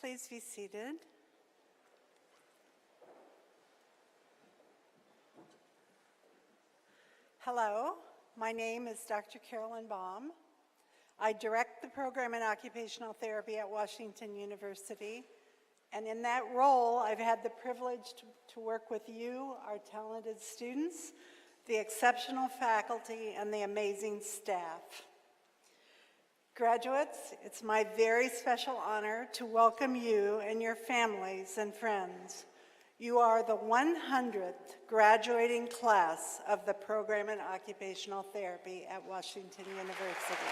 Please be seated. Hello, my name is Dr. Carolyn Baum. I direct the program in occupational therapy at Washington University, and in that role, I've had the privilege to work with you, our talented students, the exceptional faculty, and the amazing staff. Graduates, it's my very special honor to welcome you and your families and friends. You are the 100th graduating class of the program in occupational therapy at Washington University.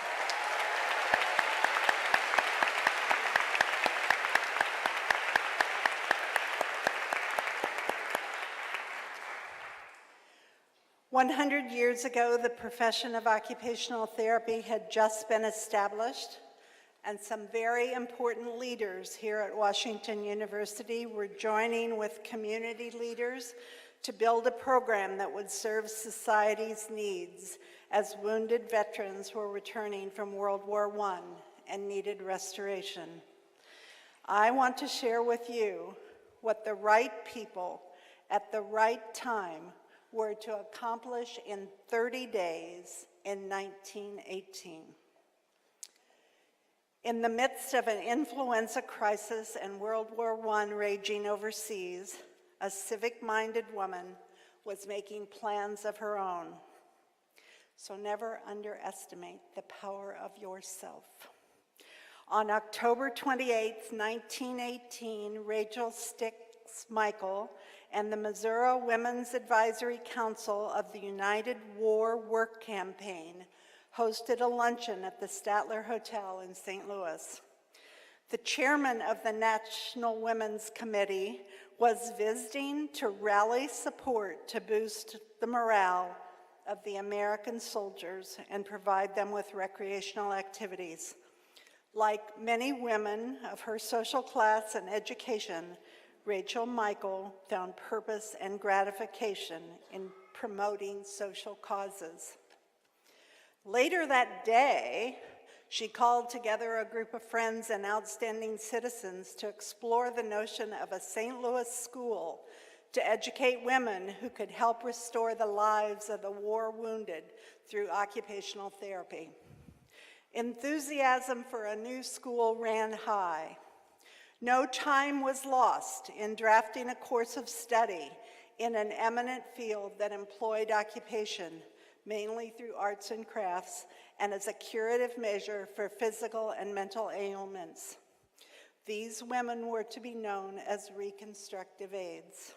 "100 years ago, the profession of occupational therapy had just been established, and some very important leaders here at Washington University were joining with community leaders to build a program that would serve society's needs as wounded veterans were returning from World War I and needed restoration. I want to share with you what the right people at the right time were to accomplish in 30 days in 1918. In the midst of an influenza crisis and World War I raging overseas, a civic-minded woman was making plans of her own. So never underestimate the power of yourself. On October 28, 1918, Rachel Sticks Michael and the Missouri Women's Advisory Council of the United War Work Campaign hosted a luncheon at the Statler Hotel in St. Louis. The chairman of the National Women's Committee was visiting to rally support to boost the morale of the American soldiers and provide them with recreational activities. Like many women of her social class and education, Rachel Michael found purpose and gratification in promoting social causes. Later that day, she called together a group of friends and outstanding citizens to explore the notion of a St. Louis school to educate women who could help restore the lives of the war wounded through occupational therapy. Enthusiasm for a new school ran high. No time was lost in drafting a course of study in an eminent field that employed occupation, mainly through arts and crafts, and as a curative measure for physical and mental ailments. These women were to be known as reconstructive aides.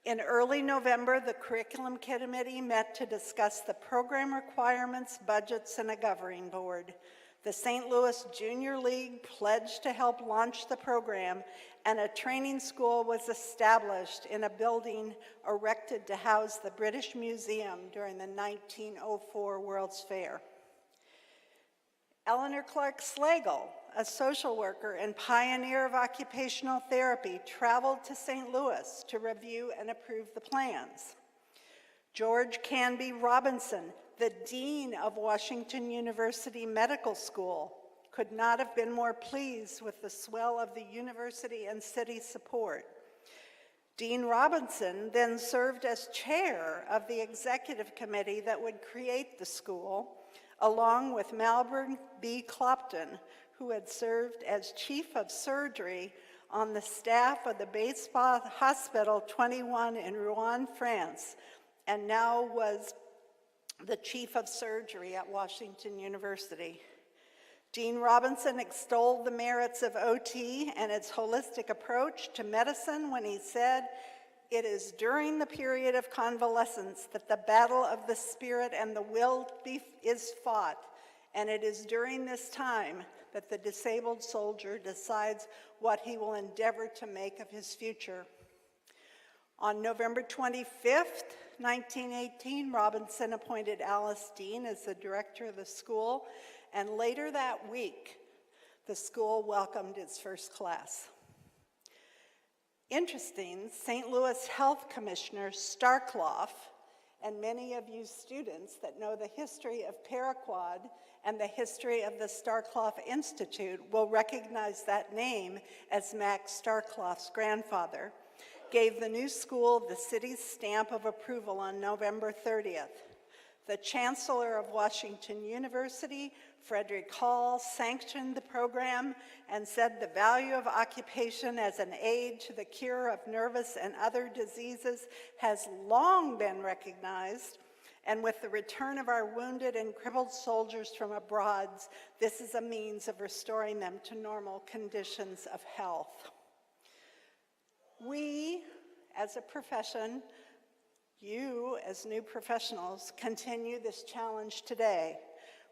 In early November, the Curriculum Committee met to discuss the program requirements, budgets, and a governing board. The St. Louis Junior League pledged to help launch the program, and a training school was established in a building erected to house the British Museum during the 1904 World's Fair. Eleanor Clark Slagle, a social worker and pioneer of occupational therapy, traveled to St. Louis to review and approve the plans. George Canby Robinson, the dean of Washington University Medical School, could not have been more pleased with the swell of the university and city support. Dean Robinson then served as chair of the executive committee that would create the school, along with Malvern B. Clopton, who had served as chief of surgery on the staff of the Baseball Hospital 21 in Rouen, France, and now was the chief of surgery at Washington University. Dean Robinson extolled the merits of OT and its holistic approach to medicine when he said, "It is during the period of convalescence that the battle of the spirit and the will is fought, and it is during this time that the disabled soldier decides what he will endeavor to make of his future." On November 25th, 1918, Robinson appointed Alice Dean as the director of the school, and later that week, the school welcomed its first class. Interesting, St. Louis Health Commissioner Starkloff and many of you students that know the history of Paraquad and the history of the Starclough Institute will recognize that name as Max Starclough's grandfather, gave the new school the city's stamp of approval on November 30th. The Chancellor of Washington University, Frederick Hall, sanctioned the program and said the value of occupation as an aid to the cure of nervous and other diseases has long been recognized, and with the return of our wounded and crippled soldiers from abroad, this is a means of restoring them to normal conditions of health. We, as a profession, you, as new professionals, continue this challenge today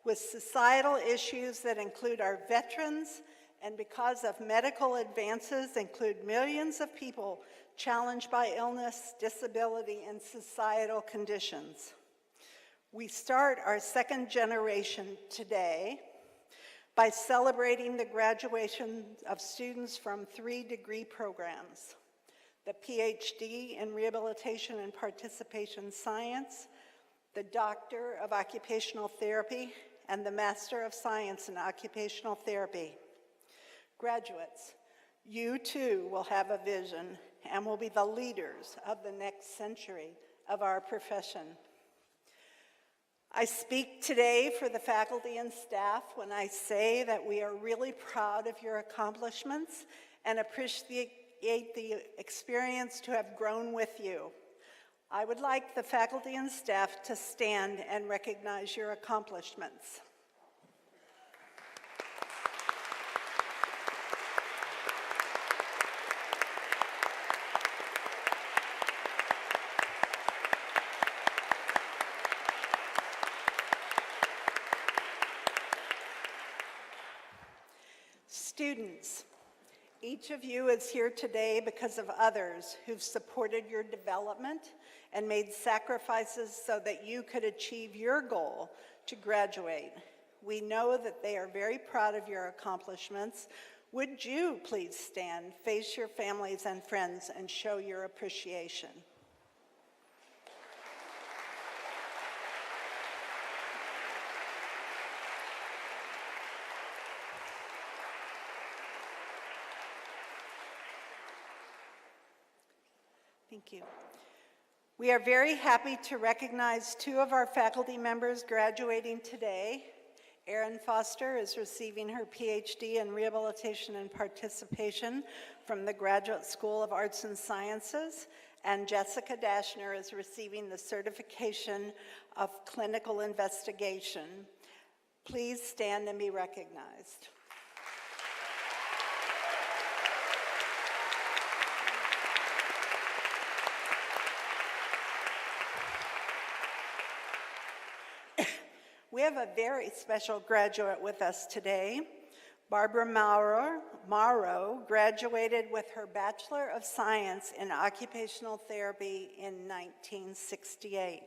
with societal issues that include our veterans, and because of medical advances, include millions of people challenged by illness, disability, and societal conditions. We start our second generation today by celebrating the graduation of students from 3 degree programs: the PhD in Rehabilitation and Participation Science, the Doctor of Occupational Therapy, and the Master of Science in Occupational Therapy. Graduates, you too will have a vision and will be the leaders of the next century of our profession. I speak today for the faculty and staff when I say that we are really proud of your accomplishments and appreciate the experience to have grown with you. I would like the faculty and staff to stand and recognize your accomplishments. Students, each of you is here today because of others who've supported your development and made sacrifices so that you could achieve your goal to graduate. We know that they are very proud of your accomplishments. Would you please stand, face your families and friends, and show your appreciation? Thank you. We are very happy to recognize 2 of our faculty members graduating today. Erin Foster is receiving her PhD in Rehabilitation and Participation from the Graduate School of Arts and Sciences, and Jessica Dashner is receiving the Certification of Clinical Investigation. Please stand and be recognized. We have a very special graduate with us today. Barbara Morrow graduated with her Bachelor of Science in Occupational Therapy in 1968.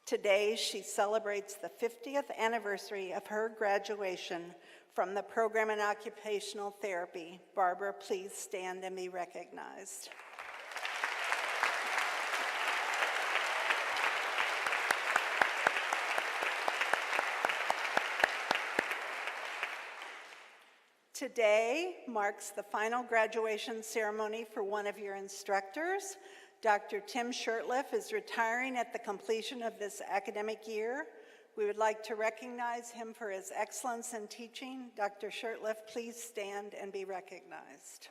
Today, she celebrates the 50th anniversary of her graduation from the program in Occupational Therapy. Barbara, please stand and be recognized. Today marks the final graduation ceremony for one of your instructors. Dr. Tim Shurtleff is retiring at the completion of this academic year. We would like to recognize him for his excellence in teaching. Dr. Shurtleff, please stand and be recognized.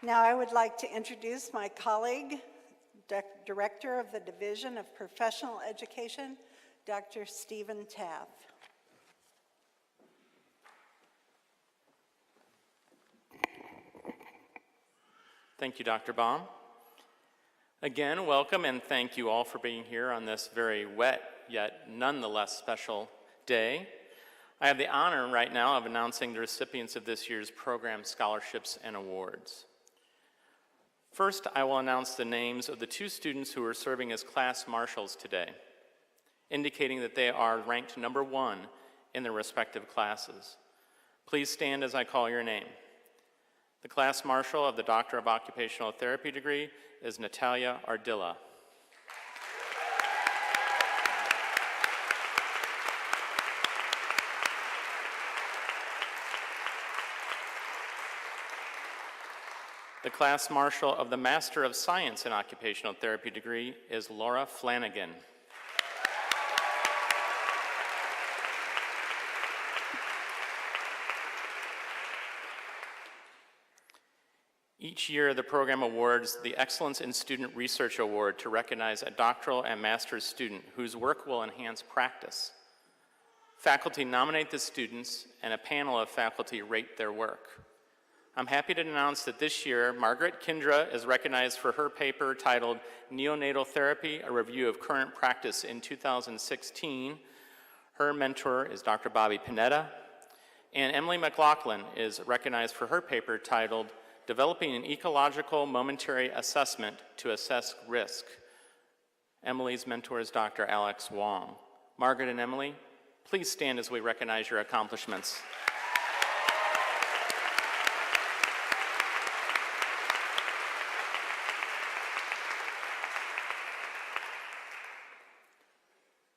Now I would like to introduce my colleague, Director of the Division of Professional Education, Dr. Stephen Taff. Thank you, Dr. Baum. Again, welcome and thank you all for being here on this very wet yet nonetheless special day. I have the honor right now of announcing the recipients of this year's program scholarships and awards. First, I will announce the names of the 2 students who are serving as class marshals today. indicating that they are ranked number 1 in their respective classes. Please stand as I call your name. The class marshal of the Doctor of Occupational Therapy degree is Natalia Ardilla. The class marshal of the Master of Science in Occupational Therapy degree is Laura Flanagan. Each year, the program awards the Excellence in Student Research Award to recognize a doctoral and master's student whose work will enhance practice. Faculty nominate the students, and a panel of faculty rate their work. I'm happy to announce that this year, Margaret Kindra is recognized for her paper titled Neonatal Therapy, a Review of Current Practice in 2016. Her mentor is Dr. Bobby Panetta. And Emily McLaughlin is recognized for her paper titled Developing an Ecological Momentary Assessment to Assess Risk. Emily's mentor is Dr. Alex Wong. Margaret and Emily, please stand as we recognize your accomplishments.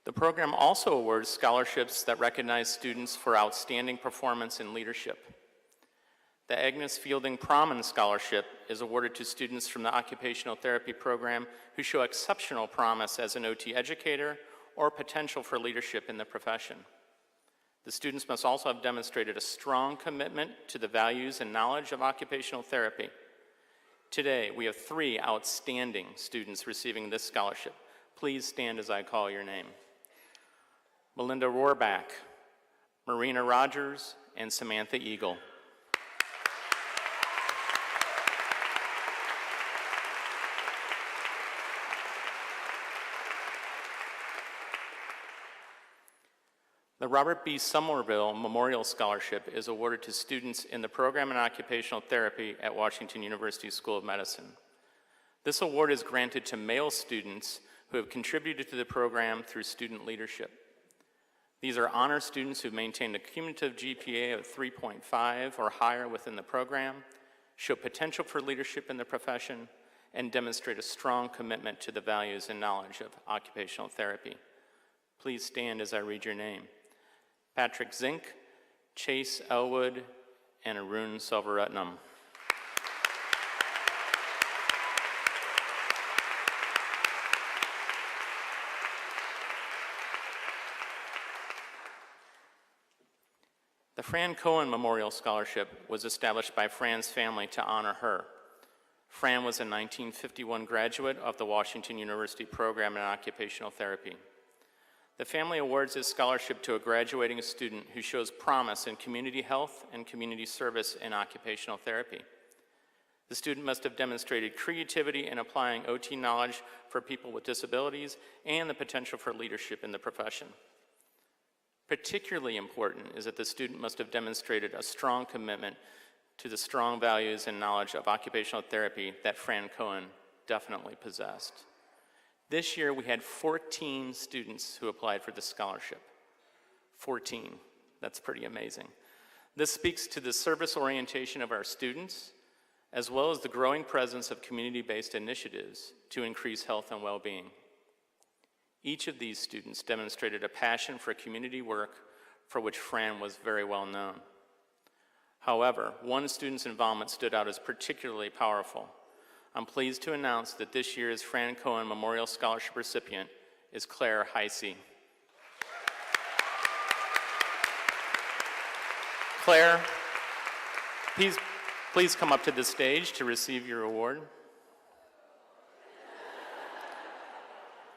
The program also awards scholarships that recognize students for outstanding performance in leadership. The Agnes Fielding Proman Scholarship is awarded to students from the Occupational Therapy program who show exceptional promise as an OT educator or potential for leadership in the profession. The students must also have demonstrated a strong commitment to the values and knowledge of occupational therapy. Today, we have 3 outstanding students receiving this scholarship. Please stand as I call your name. Melinda Rohrbach, Marina Rogers, and Samantha Eagle. The Robert B. Somerville Memorial Scholarship is awarded to students in the program in occupational therapy at Washington University School of Medicine. This award is granted to male students who have contributed to the program through student leadership. These are honor students who maintained a cumulative GPA of 3.5 or higher within the program, show potential for leadership in the profession, and demonstrate a strong commitment to the values and knowledge of occupational therapy. Please stand as I read your name. Patrick Zink, Chase Elwood, and Arun Selvaratnam. The Fran Cohen Memorial Scholarship was established by Fran's family to honor her. Fran was a 1951 graduate of the Washington University program in occupational therapy. The family awards this scholarship to a graduating student who shows promise in community health and community service in occupational therapy. The student must have demonstrated creativity in applying OT knowledge for people with disabilities and the potential for leadership in the profession. Particularly important is that the student must have demonstrated a strong commitment to the strong values and knowledge of occupational therapy that Fran Cohen definitely possessed. This year, we had 14 students who applied for this scholarship. 14. That's pretty amazing. This speaks to the service orientation of our students, as well as the growing presence of community-based initiatives to increase health and well-being. Each of these students demonstrated a passion for community work for which Fran was very well known. However, one student's involvement stood out as particularly powerful. I'm pleased to announce that this year's Fran Cohen Memorial Scholarship recipient is Claire Heisey. Claire, please come up to the stage to receive your award.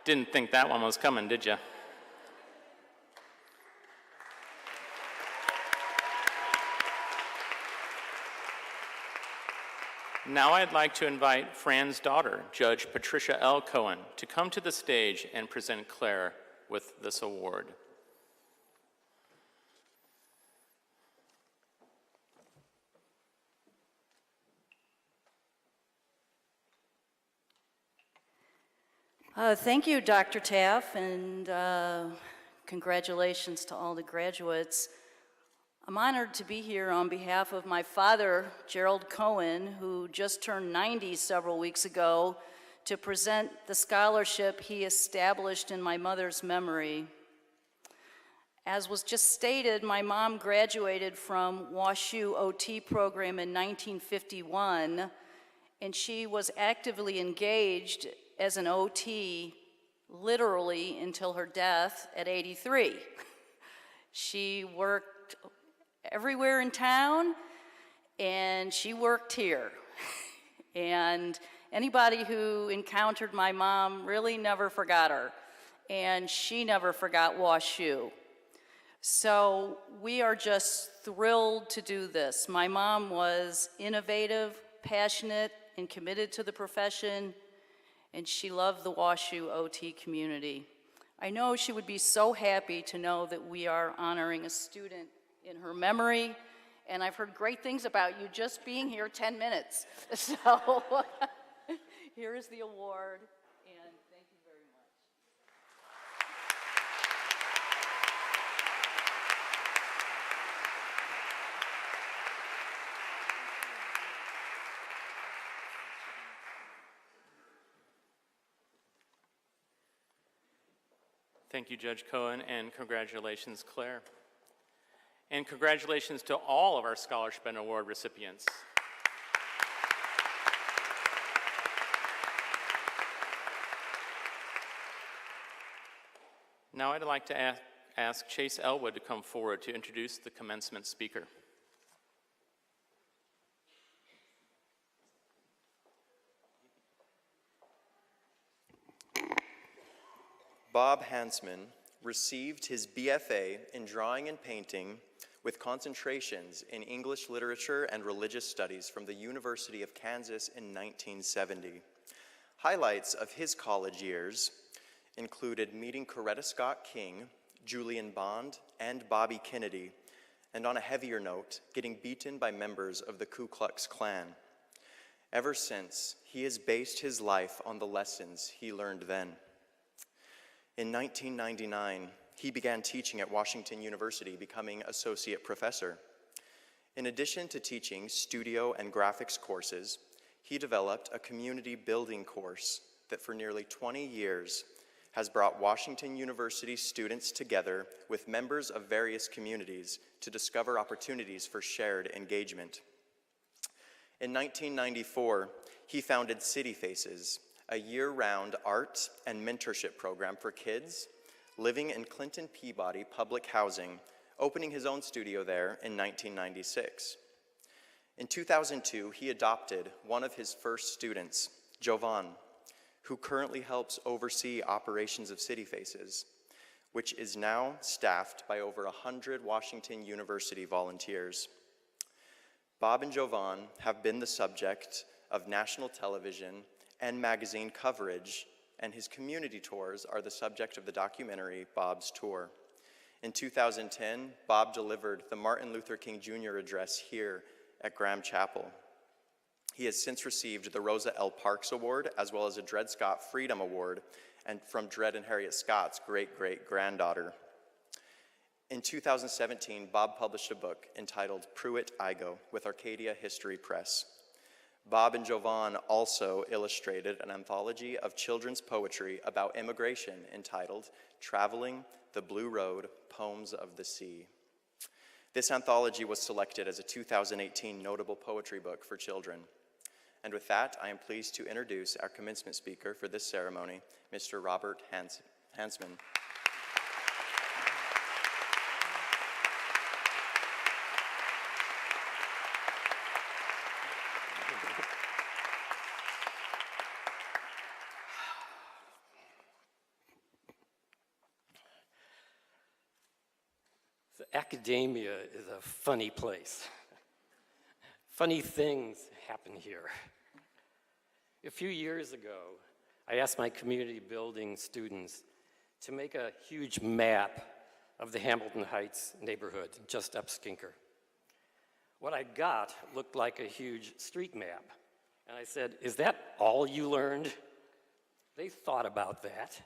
Didn't think that one was coming, did you? Now I'd like to invite Fran's daughter, Judge Patricia L. Cohen, to come to the stage and present Claire with this award. Thank you, Dr. Taff, and congratulations to all the graduates. I'm honored to be here on behalf of my father, Gerald Cohen, who just turned 90 several weeks ago, to present the scholarship he established in my mother's memory. As was just stated, my mom graduated from WashU OT program in 1951, and she was actively engaged as an OT literally until her death at 83. She worked everywhere in town, and she worked here. And anybody who encountered my mom really never forgot her, and she never forgot WashU. So we are just thrilled to do this. My mom was innovative, passionate, and committed to the profession, and she loved the WashU OT community. I know she would be so happy to know that we are honoring a student in her memory, and I've heard great things about you just being here 10 minutes. So here is the award, and thank you very much. Thank you, Judge Cohen, and congratulations, Claire. And congratulations to all of our scholarship and award recipients. Now I'd like to ask Chase Elwood to come forward to introduce the commencement speaker. Bob Hansman received his BFA in drawing and painting with concentrations in English literature and religious studies from the University of Kansas in 1970. Highlights of his college years included meeting Coretta Scott King, Julian Bond, and Bobby Kennedy, and on a heavier note, getting beaten by members of the Ku Klux Klan. Ever since, he has based his life on the lessons he learned then. In 1999, he began teaching at Washington University, becoming associate professor. In addition to teaching studio and graphics courses, he developed a community building course that for nearly 20 years has brought Washington University students together with members of various communities to discover opportunities for shared engagement. In 1994, he founded City Faces, a year-round art and mentorship program for kids living in Clinton Peabody public housing, opening his own studio there in 1996. In 2002, he adopted one of his first students, Jovan, who currently helps oversee operations of City Faces, which is now staffed by over 100 Washington University volunteers. Bob and Jovan have been the subject of national television and magazine coverage, and his community tours are the subject of the documentary Bob's Tour. In 2010, Bob delivered the Martin Luther King Jr. address here at Graham Chapel. He has since received the Rosa L. Parks Award, as well as a Dred Scott Freedom Award, and from Dred and Harriet Scott's great-great-granddaughter. In 2017, Bob published a book entitled Pruitt-Igoe with Arcadia History Press. Bob and Jovan also illustrated an anthology of children's poetry about immigration entitled Traveling the Blue Road, Poems of the Sea. This anthology was selected as a 2018 notable poetry book for children. And with that, I am pleased to introduce our commencement speaker for this ceremony, Mr. Robert Hansman. Academia is a funny place. Funny things happen here. A few years ago, I asked my community building students to make a huge map of the Hamilton Heights neighborhood just up Skinker. What I got looked like a huge street map. And I said, "Is that all you learned?" They thought about that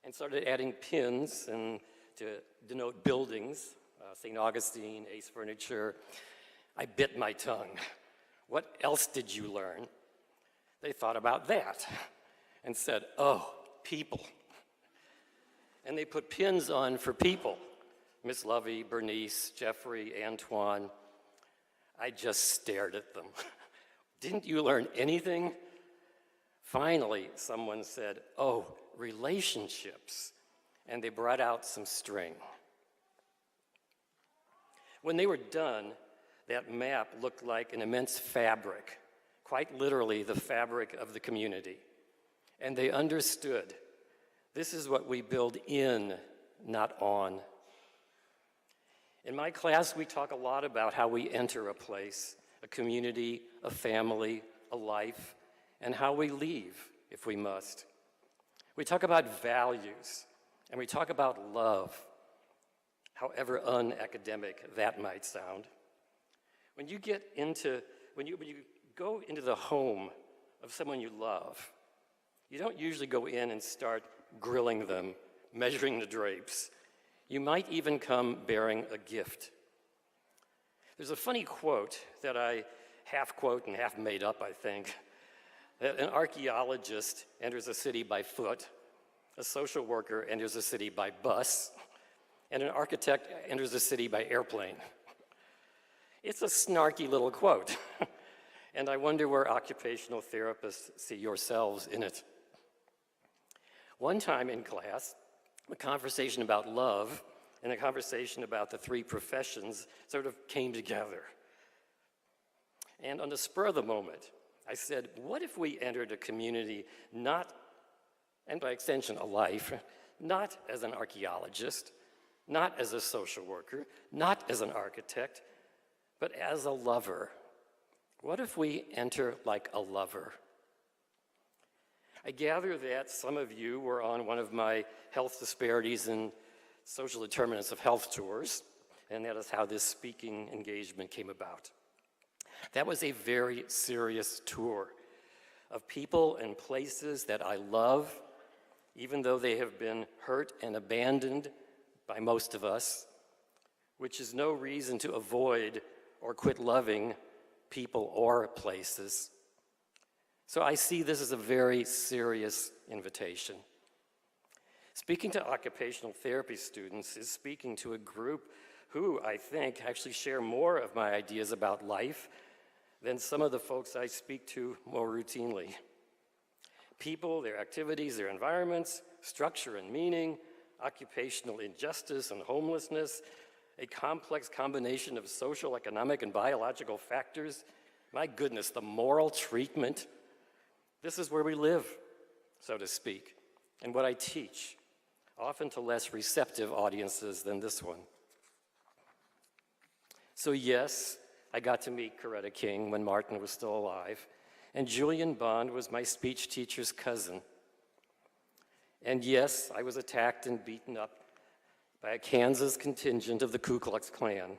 and started adding pins and to denote buildings, St. Augustine, Ace Furniture. I bit my tongue. What else did you learn? They thought about that and said, oh, people. And they put pins on for people. Miss Lovey, Bernice, Jeffrey, Antoine. I just stared at them. Didn't you learn anything? Finally, someone said, oh, relationships. And they brought out some string. When they were done, that map looked like an immense fabric, quite literally the fabric of the community. And they understood, this is what we build in, not on. In my class, we talk a lot about how we enter a place, a community, a family, a life, and how we leave if we must. We talk about values, and we talk about love, however unacademic that might sound. When you go into the home of someone you love, you don't usually go in and start grilling them, measuring the drapes. You might even come bearing a gift. There's a funny quote that I half quote and half made up, I think. An archaeologist enters a city by foot, a social worker enters a city by bus, and an architect enters a city by airplane. It's a snarky little quote, and I wonder where occupational therapists see yourselves in it. One time in class, a conversation about love and a conversation about the three professions sort of came together. And on the spur of the moment, I said, what if we entered a community not, and by extension a life, not as an archaeologist, not as a social worker, not as an architect, but as a lover? What if we enter like a lover? I gather that some of you were on one of my health disparities and social determinants of health tours, and that is how this speaking engagement came about. That was a very serious tour of people and places that I love, even though they have been hurt and abandoned by most of us, which is no reason to avoid or quit loving people or places. So I see this as a very serious invitation. Speaking to occupational therapy students is speaking to a group who, I think, actually share more of my ideas about life than some of the folks I speak to more routinely. People, their activities, their environments, structure and meaning, occupational injustice and homelessness, a complex combination of social, economic, and biological factors. My goodness, the moral treatment. This is where we live, so to speak, and what I teach, often to less receptive audiences than this one. So yes, I got to meet Coretta King when Martin was still alive, and Julian Bond was my speech teacher's cousin. And yes, I was attacked and beaten up by a Kansas contingent of the Ku Klux Klan.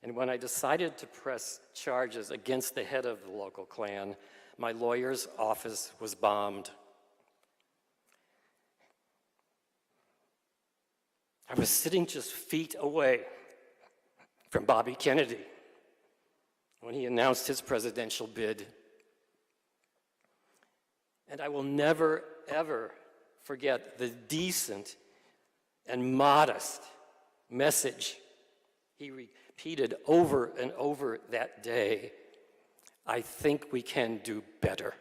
And when I decided to press charges against the head of the local Klan, my lawyer's office was bombed. I was sitting just feet away from Bobby Kennedy when he announced his presidential bid. And I will never, ever forget the decent and modest message he repeated over and over that day. I think we can do better.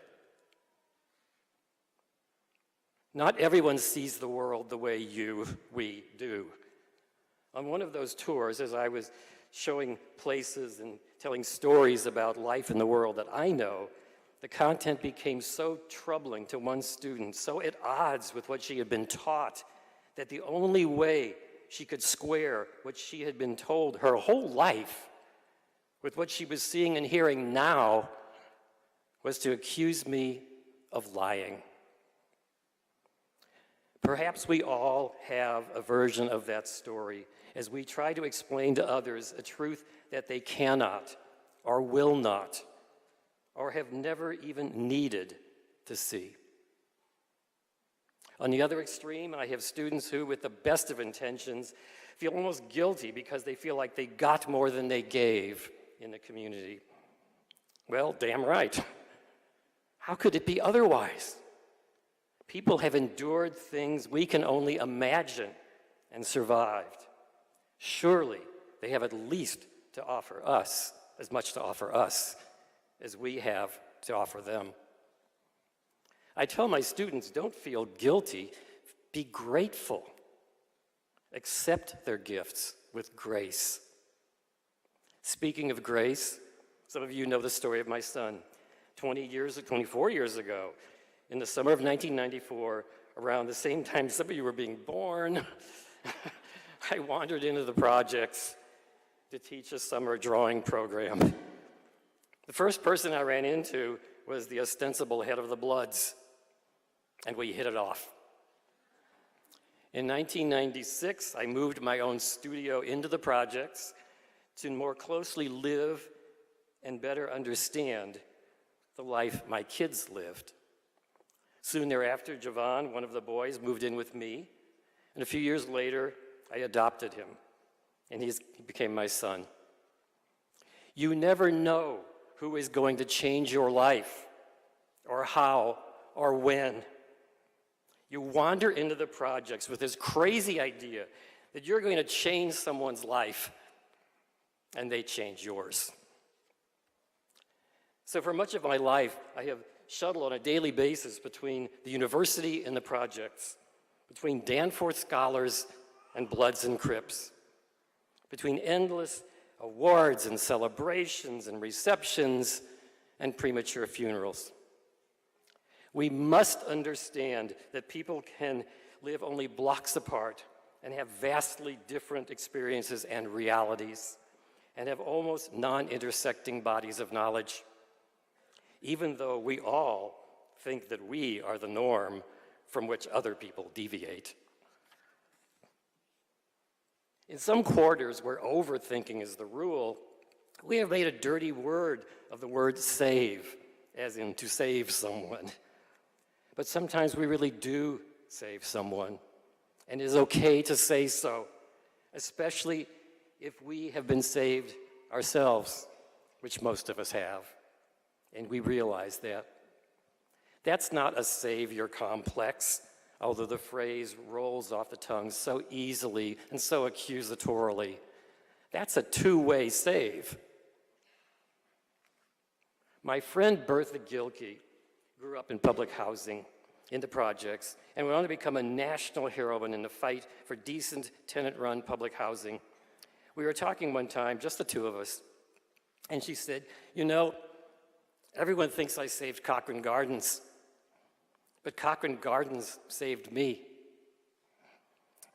Not everyone sees the world the way we do. On one of those tours, as I was showing places and telling stories about life in the world that I know, the content became so troubling to one student, so at odds with what she had been taught, that the only way she could square what she had been told her whole life with what she was seeing and hearing now was to accuse me of lying. Perhaps we all have a version of that story as we try to explain to others a truth that they cannot or will not or have never even needed to see. On the other extreme, I have students who, with the best of intentions, feel almost guilty because they feel like they got more than they gave in the community. Well, damn right. How could it be otherwise? People have endured things we can only imagine and survived. Surely they have at least to offer us, as much to offer us as we have to offer them. I tell my students, don't feel guilty, be grateful. Accept their gifts with grace. Speaking of grace, some of you know the story of my son. 24 years ago, in the summer of 1994, around the same time some of you were being born, I wandered into the projects to teach a summer drawing program. The first person I ran into was the ostensible head of the Bloods, and we hit it off. In 1996, I moved my own studio into the projects to more closely live and better understand the life my kids lived. Soon thereafter, Javon, one of the boys, moved in with me, and a few years later, I adopted him, and he became my son. You never know who is going to change your life, or how, or when. You wander into the projects with this crazy idea that you're going to change someone's life, and they change yours. So for much of my life, I have shuttled on a daily basis between the university and the projects, between Danforth scholars and Bloods and Crips, between endless awards and celebrations and receptions and premature funerals. We must understand that people can live only blocks apart and have vastly different experiences and realities, and have almost non-intersecting bodies of knowledge, even though we all think that we are the norm from which other people deviate. In some quarters where overthinking is the rule, we have made a dirty word of the word save, as in to save someone. But sometimes we really do save someone, and it is okay to say so, especially if we have been saved ourselves, which most of us have, and we realize that. That's not a savior complex, although the phrase rolls off the tongue so easily and so accusatorily. That's a two-way save. My friend Bertha Gilkey grew up in public housing, in the projects, and went on to become a national heroine in the fight for decent, tenant-run public housing. We were talking one time, just the two of us, and she said, you know, everyone thinks I saved Cochrane Gardens, but Cochrane Gardens saved me.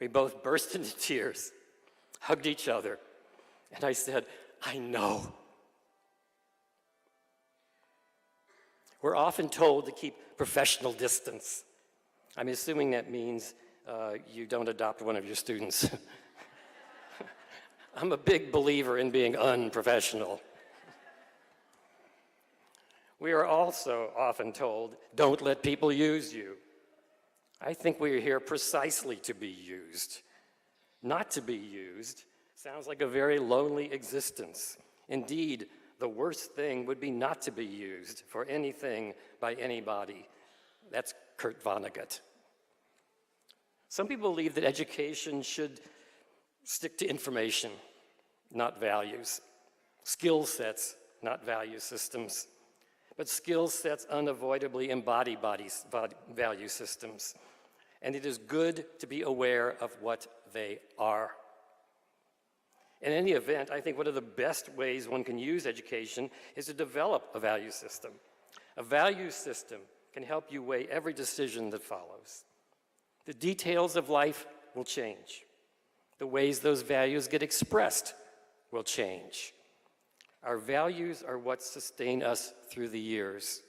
We both burst into tears, hugged each other, and I said, I know. We're often told to keep professional distance. I'm assuming that means you don't adopt one of your students. I'm a big believer in being unprofessional. We are also often told, don't let people use you. I think we are here precisely to be used. Not to be used sounds like a very lonely existence. Indeed, the worst thing would be not to be used for anything by anybody. That's Kurt Vonnegut. Some people believe that education should stick to information, not values. Skill sets, not value systems. But skill sets unavoidably embody value systems. And it is good to be aware of what they are. In any event, I think one of the best ways one can use education is to develop a value system. A value system can help you weigh every decision that follows. The details of life will change. The ways those values get expressed will change. Our values are what sustain us through the years.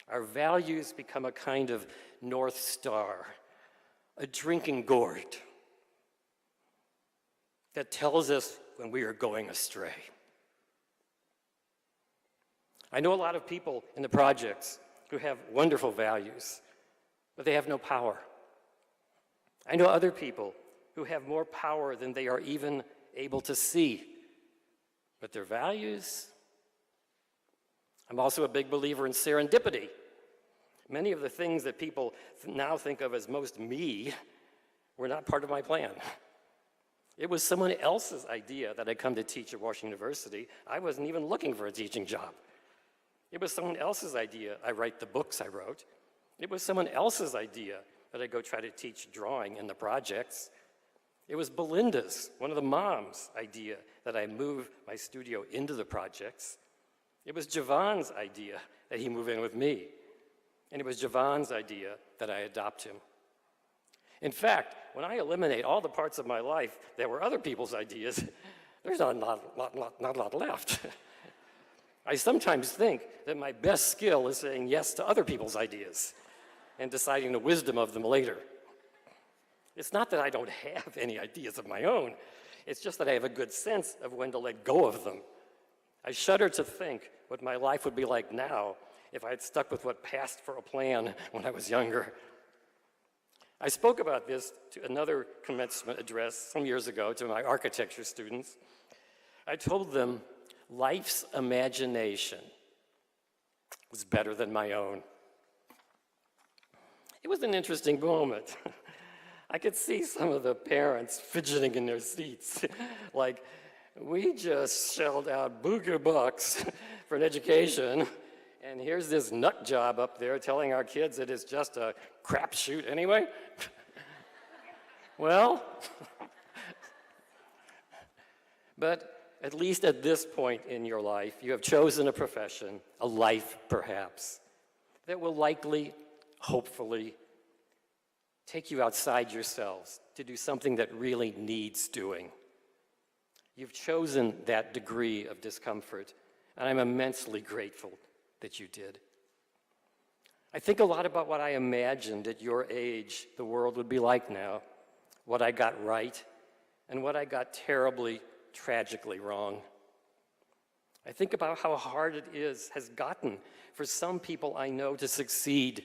Our values become a kind of North Star, a drinking gourd that tells us when we are going astray. I know a lot of people in the projects who have wonderful values, but they have no power. I know other people who have more power than they are even able to see. But their values? I'm also a big believer in serendipity. Many of the things that people now think of as most me were not part of my plan. It was someone else's idea that I come to teach at Washington University. I wasn't even looking for a teaching job. It was someone else's idea I write the books I wrote. It was someone else's idea that I go try to teach drawing in the projects. It was Belinda's, one of the moms' idea that I move my studio into the projects. It was Javon's idea that he move in with me. And it was Javon's idea that I adopt him. In fact, when I eliminate all the parts of my life that were other people's ideas, there's not a lot left. I sometimes think that my best skill is saying yes to other people's ideas and deciding the wisdom of them later. It's not that I don't have any ideas of my own. It's just that I have a good sense of when to let go of them. I shudder to think what my life would be like now if I had stuck with what passed for a plan when I was younger. I spoke about this to another commencement address some years ago to my architecture students. I told them life's imagination was better than my own. It was an interesting moment. I could see some of the parents fidgeting in their seats, like, we just shelled out booger bucks for an education, and here's this nut job up there telling our kids that it's just a crapshoot anyway. Well, but at least at this point in your life, you have chosen a profession, a life perhaps, that will likely, hopefully, take you outside yourselves to do something that really needs doing. You've chosen that degree of discomfort, and I'm immensely grateful that you did. I think a lot about what I imagined at your age the world would be like now, what I got right, and what I got terribly, tragically wrong. I think about how hard it has gotten for some people I know to succeed.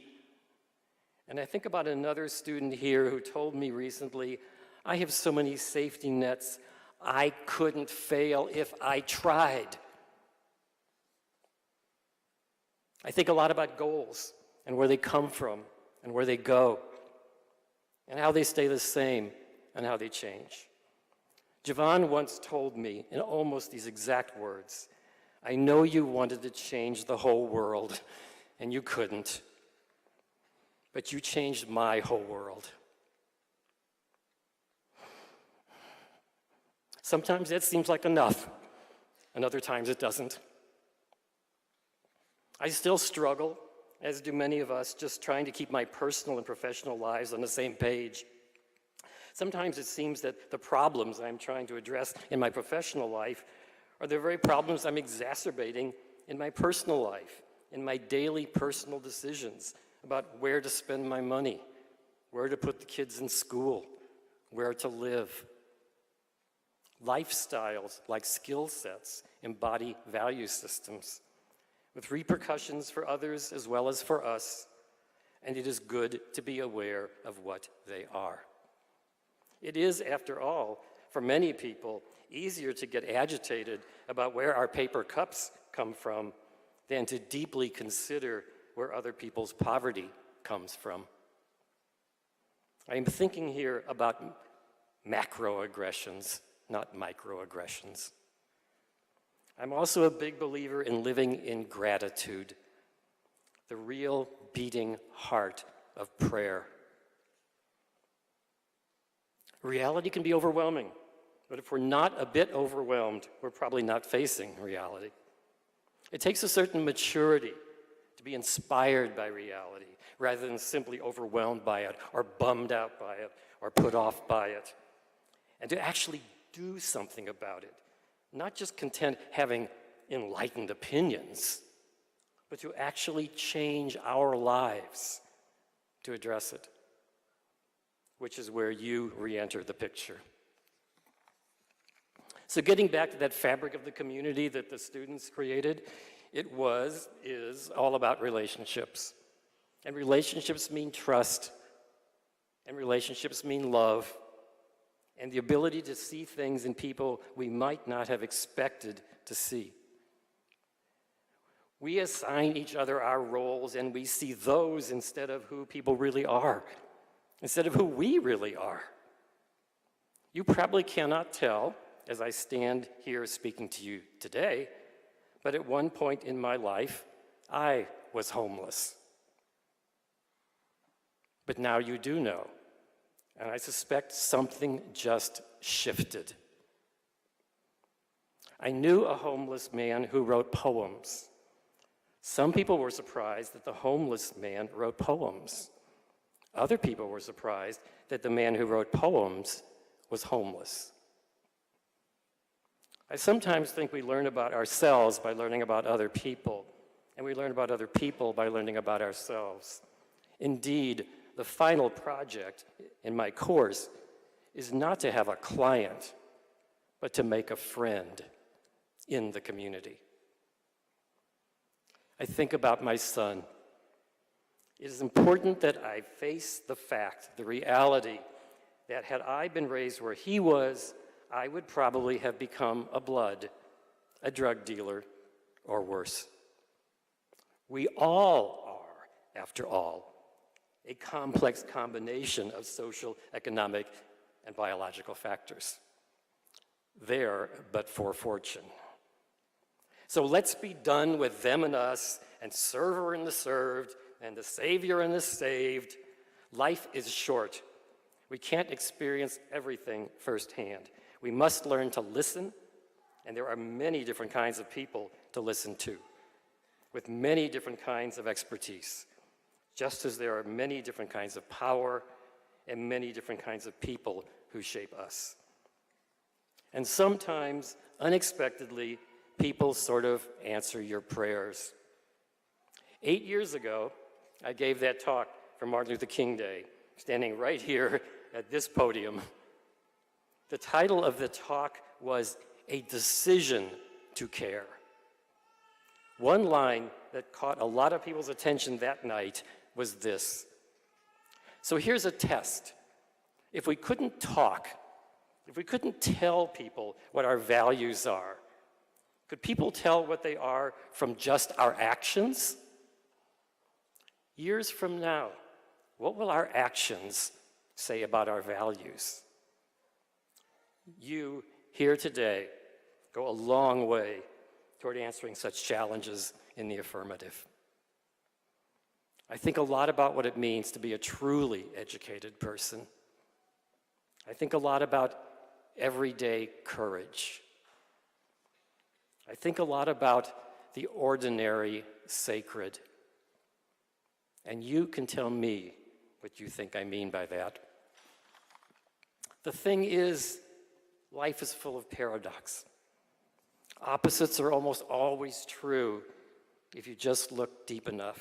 And I think about another student here who told me recently, I have so many safety nets, I couldn't fail if I tried. I think a lot about goals and where they come from and where they go and how they stay the same and how they change. Javon once told me in almost these exact words, I know you wanted to change the whole world and you couldn't, but you changed my whole world. Sometimes that seems like enough, and other times it doesn't. I still struggle, as do many of us, just trying to keep my personal and professional lives on the same page. Sometimes it seems that the problems I'm trying to address in my professional life are the very problems I'm exacerbating in my personal life, in my daily personal decisions about where to spend my money, where to put the kids in school, where to live. Lifestyles, like skill sets, embody value systems with repercussions for others as well as for us, and it is good to be aware of what they are. It is, after all, for many people, easier to get agitated about where our paper cups come from than to deeply consider where other people's poverty comes from. I am thinking here about macroaggressions, not microaggressions. I'm also a big believer in living in gratitude, the real beating heart of prayer. Reality can be overwhelming, but if we're not a bit overwhelmed, we're probably not facing reality. It takes a certain maturity to be inspired by reality rather than simply overwhelmed by it or bummed out by it or put off by it, and to actually do something about it, not just content having enlightened opinions, but to actually change our lives to address it, which is where you re-enter the picture. So getting back to that fabric of the community that the students created, is all about relationships. And relationships mean trust. And relationships mean love and the ability to see things in people we might not have expected to see. We assign each other our roles and we see those instead of who people really are, instead of who we really are. You probably cannot tell as I stand here speaking to you today, but at one point in my life, I was homeless. But now you do know, and I suspect something just shifted. I knew a homeless man who wrote poems. Some people were surprised that the homeless man wrote poems. Other people were surprised that the man who wrote poems was homeless. I sometimes think we learn about ourselves by learning about other people, and we learn about other people by learning about ourselves. Indeed, the final project in my course is not to have a client, but to make a friend in the community. I think about my son. It is important that I face the fact, the reality, that had I been raised where he was, I would probably have become a blood, a drug dealer, or worse. We all are, after all, a complex combination of social, economic, and biological factors. There, but for fortune. So let's be done with them and us, and server and the served, and the savior and the saved. Life is short. We can't experience everything firsthand. We must learn to listen, and there are many different kinds of people to listen to, with many different kinds of expertise, just as there are many different kinds of power and many different kinds of people who shape us. And sometimes, unexpectedly, people sort of answer your prayers. 8 years ago, I gave that talk for Martin Luther King Day, standing right here at this podium. The title of the talk was A Decision to Care. One line that caught a lot of people's attention that night was this. So here's a test. If we couldn't talk, if we couldn't tell people what our values are, could people tell what they are from just our actions? Years from now, what will our actions say about our values? You, here today, go a long way toward answering such challenges in the affirmative. I think a lot about what it means to be a truly educated person. I think a lot about everyday courage. I think a lot about the ordinary sacred. And you can tell me what you think I mean by that. The thing is, life is full of paradox. Opposites are almost always true if you just look deep enough.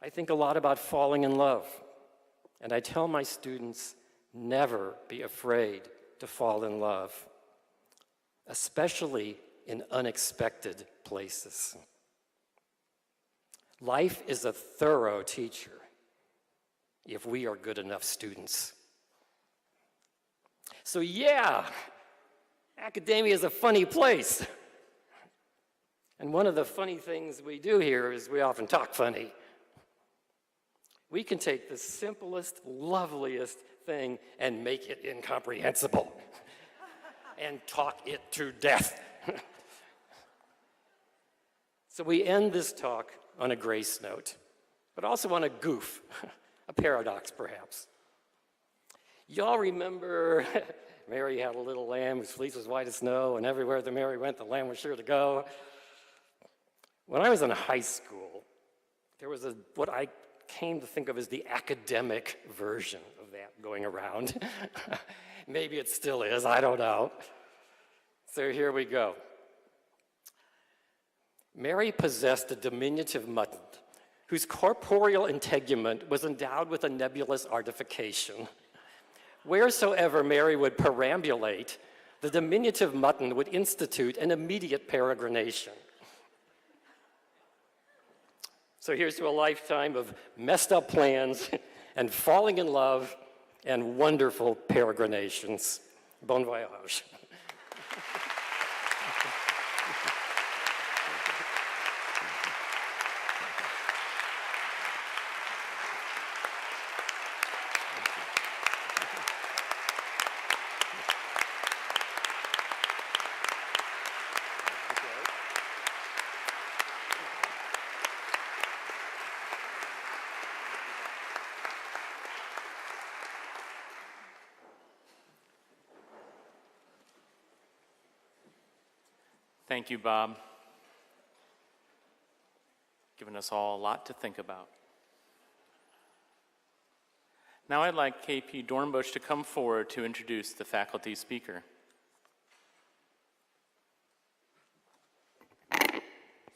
I think a lot about falling in love, and I tell my students, never be afraid to fall in love, especially in unexpected places. Life is a thorough teacher if we are good enough students. So yeah, academia is a funny place. And one of the funny things we do here is we often talk funny. We can take the simplest, loveliest thing and make it incomprehensible and talk it to death. So we end this talk on a grace note, but also on a goof, a paradox perhaps. Y'all remember Mary had a little lamb whose fleece was white as snow, and everywhere the Mary went, the lamb was sure to go. When I was in high school, there was what I came to think of as the academic version of that going around. Maybe it still is, I don't know. So here we go. Mary possessed a diminutive mutton whose corporeal integument was endowed with a nebulous artification. Wheresoever Mary would perambulate, the diminutive mutton would institute an immediate peregrination. So here's to a lifetime of messed up plans and falling in love and wonderful peregrinations. Bon voyage. Thank you, Bob. Giving us all a lot to think about. Now I'd like KP Dornbush to come forward to introduce the faculty speaker.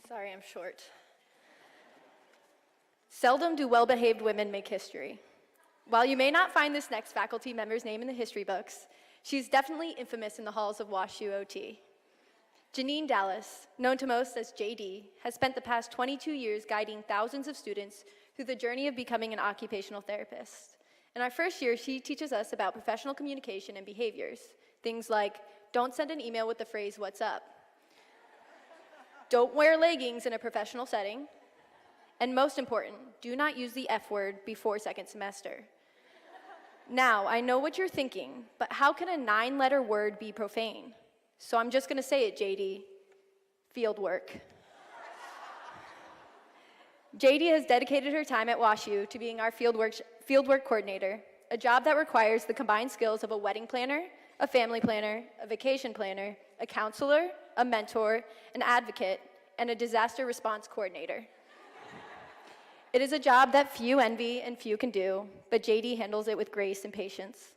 Sorry, I'm short. Seldom do well-behaved women make history. While you may not find this next faculty member's name in the history books, she's definitely infamous in the halls of WashU OT. Janine Dallas, known to most as JD, has spent the past 22 years guiding thousands of students through the journey of becoming an occupational therapist. In our first year, she teaches us about professional communication and behaviors. Things like, don't send an email with the phrase, "What's up?" Don't wear leggings in a professional setting. And most important, do not use the F word before second semester. Now, I know what you're thinking, but how can a 9-letter word be profane? So I'm just gonna say it, JD, field work. JD has dedicated her time at WashU to being our fieldwork coordinator, a job that requires the combined skills of a wedding planner, a family planner, a vacation planner, a counselor, a mentor, an advocate, and a disaster response coordinator. It is a job that few envy and few can do, but JD handles it with grace and patience.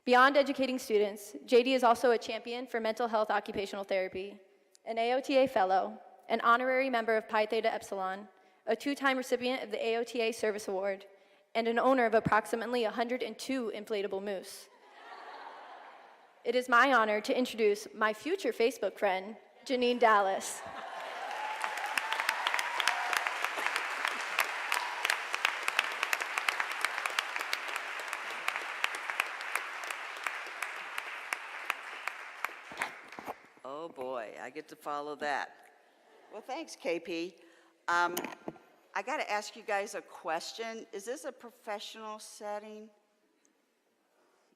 Beyond educating students, JD is also a champion for mental health occupational therapy, an AOTA fellow, an honorary member of Pi Theta Epsilon, a 2-time recipient of the AOTA Service Award, and an owner of approximately 102 inflatable moose. It is my honor to introduce my future Facebook friend, Janine Dallas. Oh boy, I get to follow that. Well, thanks, KP. I got to ask you guys a question. Is this a professional setting?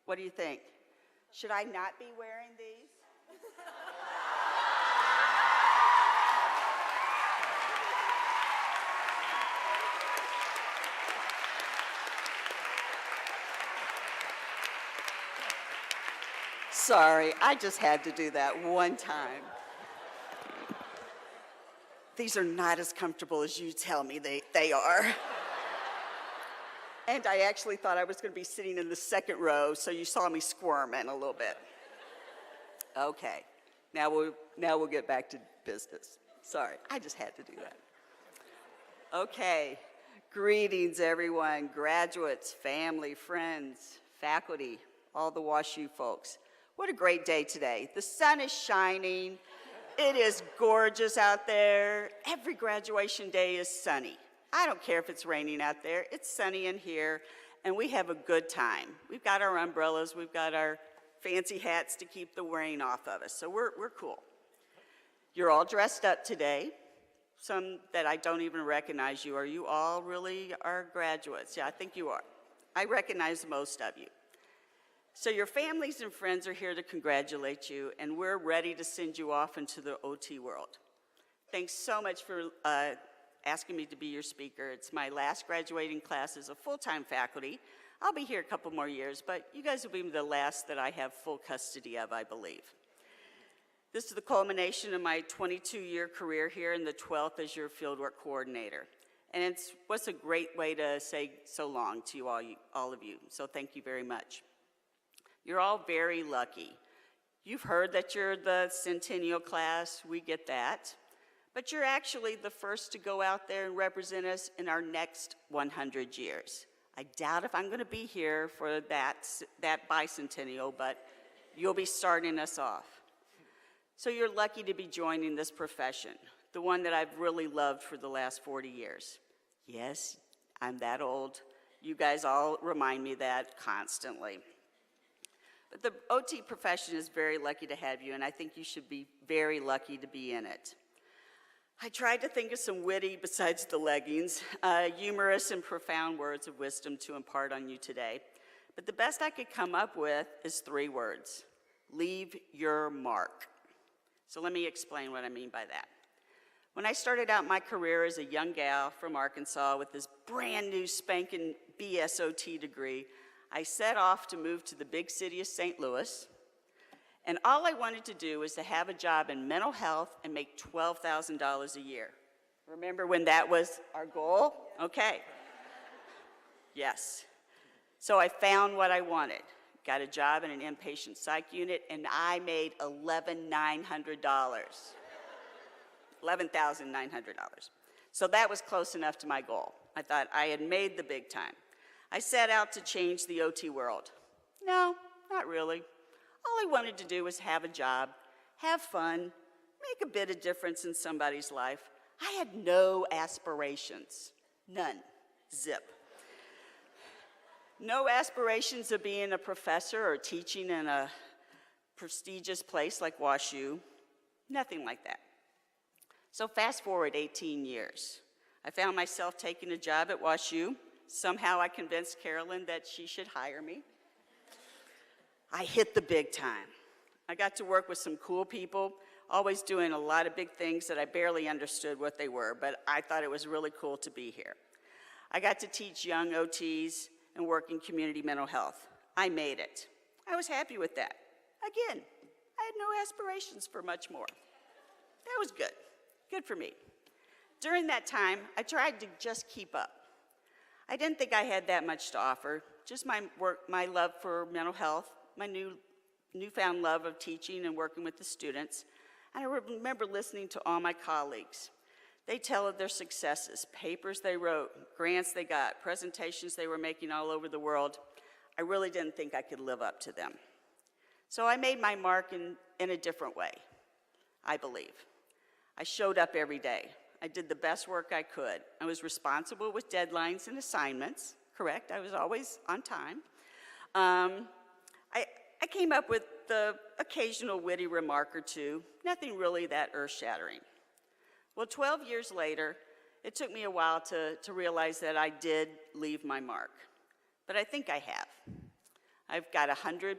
What do you think? Should I not be wearing these? Sorry, I just had to do that one time. These are not as comfortable as you tell me they are. And I actually thought I was going to be sitting in the second row, so you saw me squirming a little bit. Okay, now we'll get back to business. Sorry, I just had to do that. Okay, greetings everyone, graduates, family, friends, faculty, all the WashU folks. What a great day today. The sun is shining. It is gorgeous out there. Every graduation day is sunny. I don't care if it's raining out there. It's sunny in here, and we have a good time. We've got our umbrellas. We've got our fancy hats to keep the rain off of us, so we're cool. You're all dressed up today. Some that I don't even recognize you. Are you all really are graduates? Yeah, I think you are. I recognize most of you. So your families and friends are here to congratulate you, and we're ready to send you off into the OT world. Thanks so much for asking me to be your speaker. It's my last graduating class as a full-time faculty. I'll be here a couple more years, but you guys will be the last that I have full custody of, I believe. This is the culmination of my 22-year career here and the 12th as your fieldwork coordinator. And what's a great way to say so long to you all of you, so thank you very much. You're all very lucky. You've heard that you're the centennial class, we get that. But you're actually the first to go out there and represent us in our next 100 years. I doubt if I'm gonna be here for that bicentennial, but you'll be starting us off. So you're lucky to be joining this profession, the one that I've really loved for the last 40 years. Yes, I'm that old. You guys all remind me that constantly. But the OT profession is very lucky to have you, and I think you should be very lucky to be in it. I tried to think of some witty, besides the leggings, humorous and profound words of wisdom to impart on you today. But the best I could come up with is 3 words: leave your mark. So let me explain what I mean by that. When I started out my career as a young gal from Arkansas with this brand new spanking BSOT degree, I set off to move to the big city of St. Louis. And all I wanted to do was to have a job in mental health and make $12,000 a year. Remember when that was our goal? Okay. Yes. So I found what I wanted. Got a job in an inpatient psych unit, and I made $11,900. $11,900. So that was close enough to my goal. I thought I had made the big time. I set out to change the OT world. No, not really. All I wanted to do was have a job, have fun, make a bit of difference in somebody's life. I had no aspirations. None. Zip. No aspirations of being a professor or teaching in a prestigious place like WashU. Nothing like that. So fast forward 18 years. I found myself taking a job at WashU. Somehow I convinced Carolyn that she should hire me. I hit the big time. I got to work with some cool people, always doing a lot of big things that I barely understood what they were, but I thought it was really cool to be here. I got to teach young OTs and work in community mental health. I made it. I was happy with that. Again, I had no aspirations for much more. That was good. Good for me. During that time, I tried to just keep up. I didn't think I had that much to offer, just my work, my love for mental health, my newfound love of teaching and working with the students. And I remember listening to all my colleagues. They tell of their successes, papers they wrote, grants they got, presentations they were making all over the world. I really didn't think I could live up to them. So I made my mark in a different way, I believe. I showed up every day. I did the best work I could. I was responsible with deadlines and assignments, correct? I was always on time. I came up with the occasional witty remark or two, nothing really that earth-shattering. Well, 12 years later, it took me a while to realize that I did leave my mark, but I think I have. I've got 100+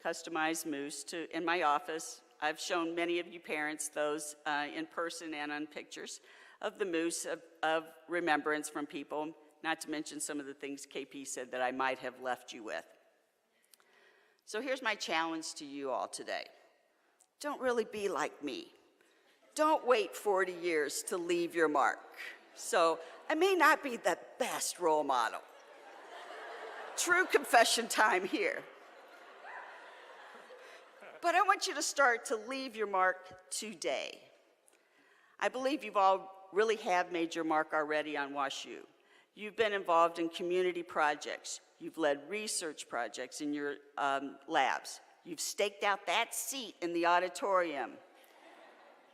customized moose in my office. I've shown many of you parents those in person and on pictures of the moose of remembrance from people, not to mention some of the things KP said that I might have left you with. So here's my challenge to you all today. Don't really be like me. Don't wait 40 years to leave your mark. So I may not be the best role model. True confession time here. But I want you to start to leave your mark today. I believe you've all really have made your mark already on WashU. You've been involved in community projects. You've led research projects in your labs. You've staked out that seat in the auditorium.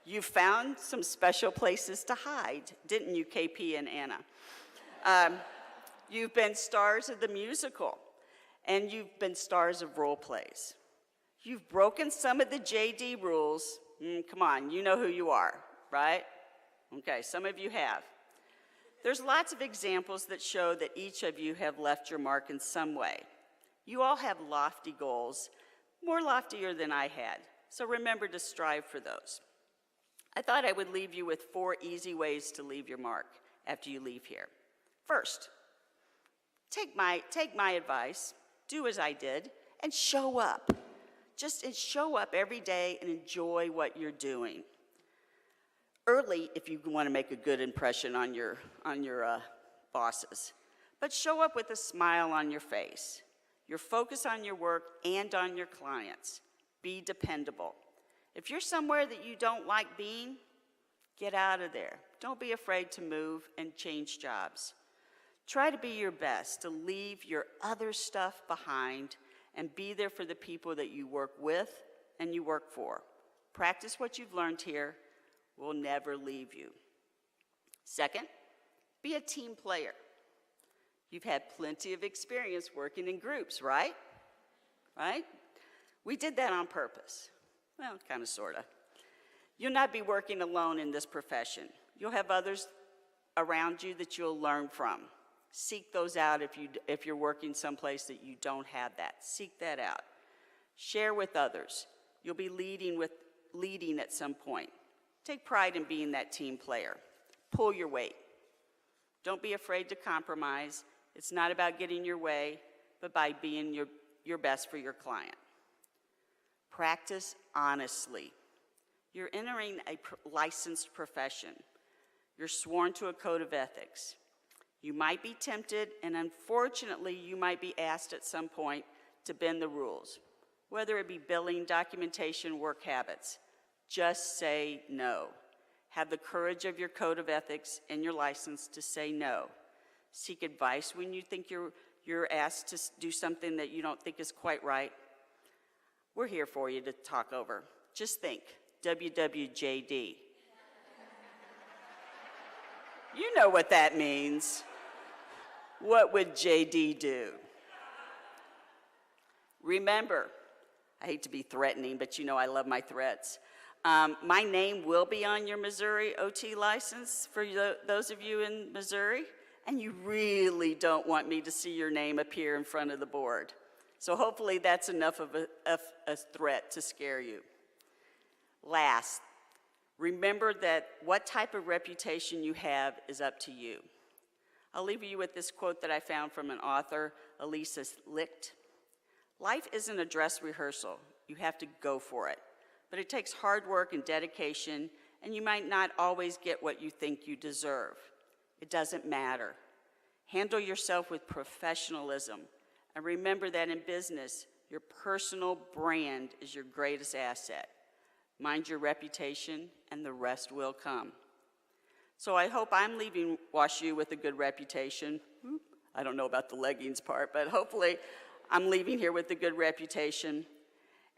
You found some special places to hide, didn't you, KP and Anna? You've been stars of the musical, and you've been stars of role plays. You've broken some of the JD rules. Come on, you know who you are, right? Okay, some of you have. There's lots of examples that show that each of you have left your mark in some way. You all have lofty goals, more loftier than I had, so remember to strive for those. I thought I would leave you with 4 easy ways to leave your mark after you leave here. First, take my advice, do as I did, and show up. Just show up every day and enjoy what you're doing. Early, if you want to make a good impression on your bosses, but show up with a smile on your face. Your focus on your work and on your clients. Be dependable. If you're somewhere that you don't like being, get out of there. Don't be afraid to move and change jobs. Try to be your best, to leave your other stuff behind and be there for the people that you work with and you work for. Practice what you've learned here. Will never leave you. Second, Be a team player. You've had plenty of experience working in groups, right? Right? We did that on purpose. Well, kind of, sort of. You'll not be working alone in this profession. You'll have others around you that you'll learn from. Seek those out if you're working someplace that you don't have that. Seek that out. Share with others. You'll be leading at some point. Take pride in being that team player. Pull your weight. Don't be afraid to compromise. It's not about getting your way, but by being your best for your client. Practice honestly. You're entering a licensed profession. You're sworn to a code of ethics. You might be tempted, and unfortunately, you might be asked at some point to bend the rules, whether it be billing, documentation, work habits. Just say no. Have the courage of your code of ethics and your license to say no. Seek advice when you think you're asked to do something that you don't think is quite right. We're here for you to talk over. Just think, WWJD. You know what that means. What would JD do? Remember, I hate to be threatening, but you know I love my threats. My name will be on your Missouri OT license for those of you in Missouri, and you really don't want me to see your name appear in front of the board. So hopefully that's enough of a threat to scare you. Last, remember that what type of reputation you have is up to you. I'll leave you with this quote that I found from an author, Elisa Licht. Life isn't a dress rehearsal. You have to go for it. But it takes hard work and dedication, and you might not always get what you think you deserve. It doesn't matter. Handle yourself with professionalism, and remember that in business, your personal brand is your greatest asset. Mind your reputation, and the rest will come. So I hope I'm leaving WashU with a good reputation. I don't know about the leggings part, but hopefully I'm leaving here with a good reputation.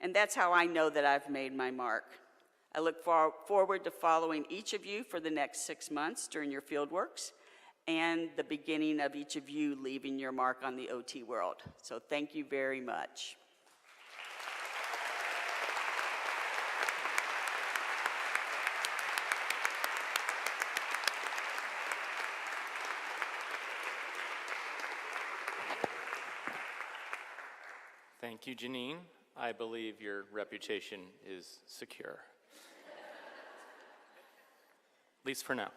And that's how I know that I've made my mark. I look forward to following each of you for the next 6 months during your fieldworks and the beginning of each of you leaving your mark on the OT world. So thank you very much. Thank you, Janine. I believe your reputation is secure. At least for now.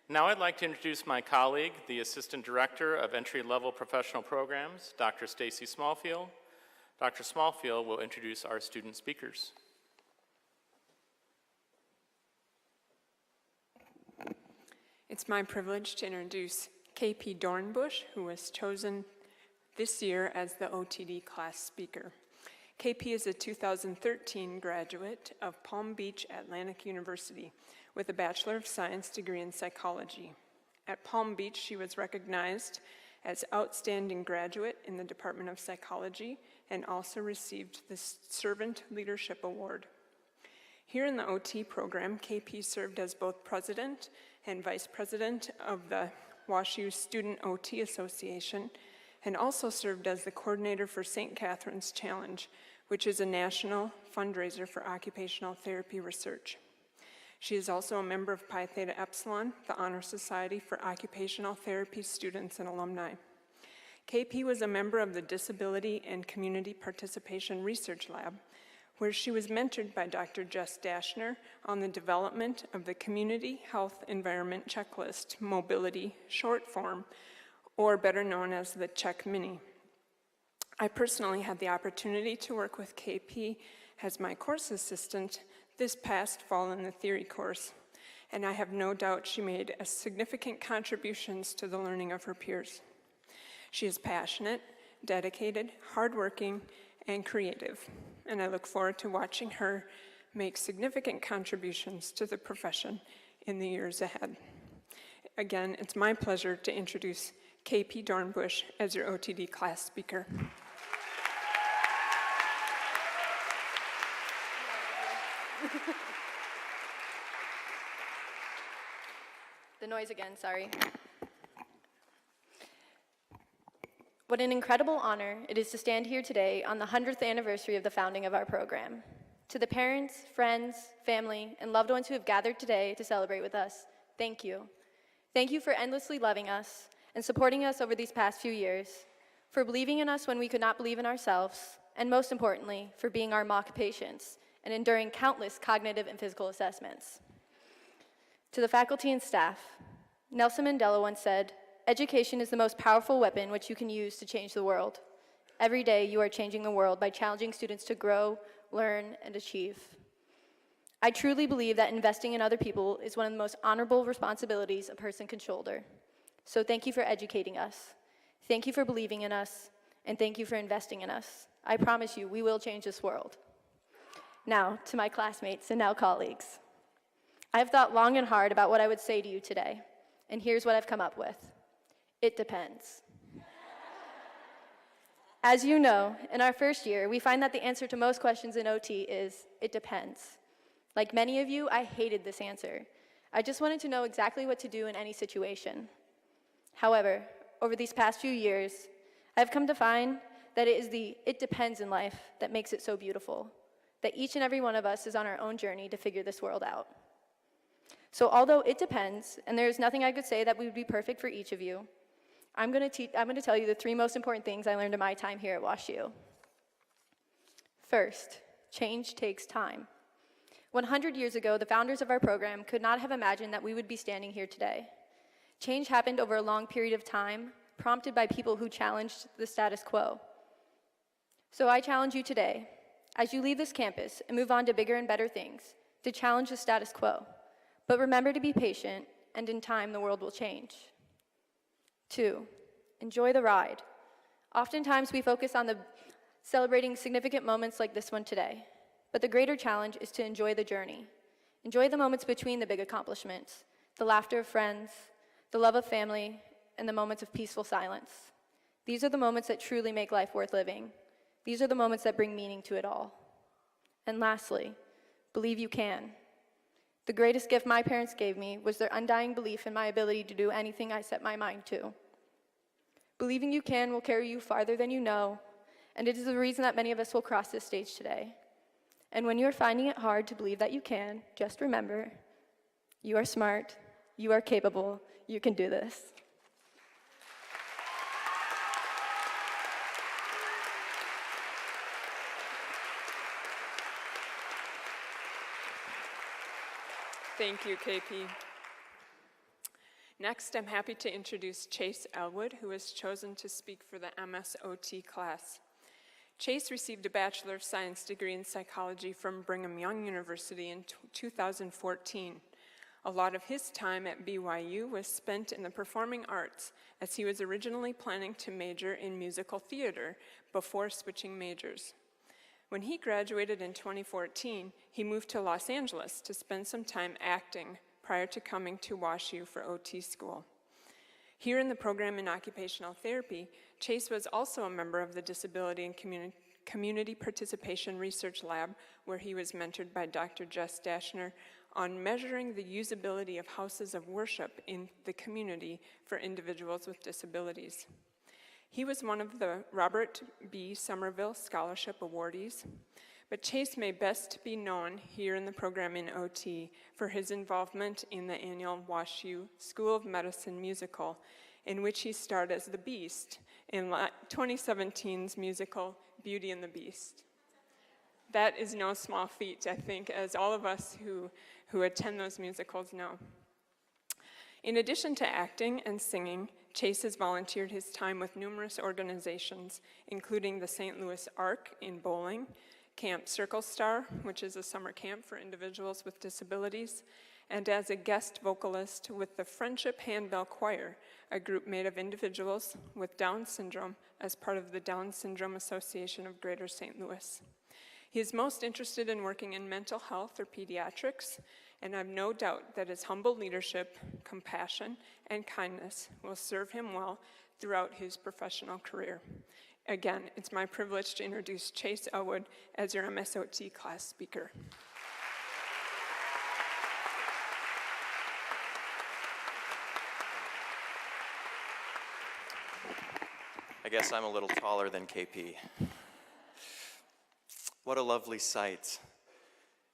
Now I'd like to introduce my colleague, the Assistant Director of Entry-Level Professional Programs, Dr. Stacy Smallfield. Dr. Smallfield will introduce our student speakers. It's my privilege to introduce KP Dornbush, who was chosen this year as the OTD class speaker. KP is a 2013 graduate of Palm Beach Atlantic University with a Bachelor of Science degree in psychology. At Palm Beach, she was recognized as Outstanding Graduate in the Department of Psychology and also received the Servant Leadership Award. Here in the OT program, KP served as both president and vice president of the WashU Student OT Association and also served as the coordinator for St. Catherine's Challenge, which is a national fundraiser for occupational therapy research. She is also a member of Pi Theta Epsilon, the Honor Society for Occupational Therapy Students and Alumni. KP was a member of the Disability and Community Participation Research Lab, where she was mentored by Dr. Jess Dashner on the development of the Community Health Environment Checklist Mobility short form, or better known as the Check Mini. I personally had the opportunity to work with KP as my course assistant this past fall in the theory course, and I have no doubt she made significant contributions to the learning of her peers. She is passionate, dedicated, hardworking, and creative, and I look forward to watching her make significant contributions to the profession in the years ahead. Again, it's my pleasure to introduce KP Dornbush as your OTD class speaker. The noise again, sorry. What an incredible honor it is to stand here today on the 100th anniversary of the founding of our program. To the parents, friends, family, and loved ones who have gathered today to celebrate with us, thank you. Thank you for endlessly loving us and supporting us over these past few years, for believing in us when we could not believe in ourselves, and most importantly, for being our mock patients and enduring countless cognitive and physical assessments. To the faculty and staff, Nelson Mandela once said, "Education is the most powerful weapon which you can use to change the world. Every day you are changing the world by challenging students to grow, learn, and achieve." I truly believe that investing in other people is one of the most honorable responsibilities a person can shoulder. So thank you for educating us. Thank you for believing in us, and thank you for investing in us. I promise you, we will change this world. Now, to my classmates and now colleagues. I have thought long and hard about what I would say to you today, and here's what I've come up with. It depends. As you know, in our first year, we find that the answer to most questions in OT is, it depends. Like many of you, I hated this answer. I just wanted to know exactly what to do in any situation. However, over these past few years, I've come to find that it is the it depends in life that makes it so beautiful, that each and every one of us is on our own journey to figure this world out. So although it depends, and there's nothing I could say that would be perfect for each of you, I'm going to tell you the 3 most important things I learned in my time here at WashU. First, change takes time. 100 years ago, the founders of our program could not have imagined that we would be standing here today. Change happened over a long period of time, prompted by people who challenged the status quo. So I challenge you today, as you leave this campus and move on to bigger and better things, to challenge the status quo. But remember to be patient, and in time, the world will change. 2, enjoy the ride. Oftentimes, we focus on celebrating significant moments like this one today, but the greater challenge is to enjoy the journey. Enjoy the moments between the big accomplishments, the laughter of friends, the love of family, and the moments of peaceful silence. These are the moments that truly make life worth living. These are the moments that bring meaning to it all. And lastly, believe you can. The greatest gift my parents gave me was their undying belief in my ability to do anything I set my mind to. Believing you can will carry you farther than you know, and it is the reason that many of us will cross this stage today. And when you're finding it hard to believe that you can, just remember, you are smart, you are capable, you can do this. Thank you, KP. Next, I'm happy to introduce Chase Elwood, who was chosen to speak for the MSOT class. Chase received a Bachelor of Science degree in psychology from Brigham Young University in 2014. A lot of his time at BYU was spent in the performing arts, as he was originally planning to major in musical theater before switching majors. When he graduated in 2014, he moved to Los Angeles to spend some time acting prior to coming to WashU for OT school. Here in the program in occupational therapy, Chase was also a member of the Disability and Community Participation Research Lab, where he was mentored by Dr. Jess Dashner on measuring the usability of houses of worship in the community for individuals with disabilities. He was one of the Robert B. Somerville Scholarship awardees, but Chase may best be known here in the program in OT for his involvement in the annual WashU School of Medicine musical, in which he starred as the Beast in 2017's musical Beauty and the Beast. That is no small feat, I think, as all of us who attend those musicals know. In addition to acting and singing, Chase has volunteered his time with numerous organizations, including the St. Louis Arc in bowling, Camp Circle Star, which is a summer camp for individuals with disabilities, and as a guest vocalist with the Friendship Handbell Choir, a group made of individuals with Down syndrome as part of the Down Syndrome Association of Greater St. Louis. He is most interested in working in mental health or pediatrics, and I have no doubt that his humble leadership, compassion, and kindness will serve him well throughout his professional career. Again, it's my privilege to introduce Chase Elwood as your MSOT class speaker. I guess I'm a little taller than KP. What a lovely sight.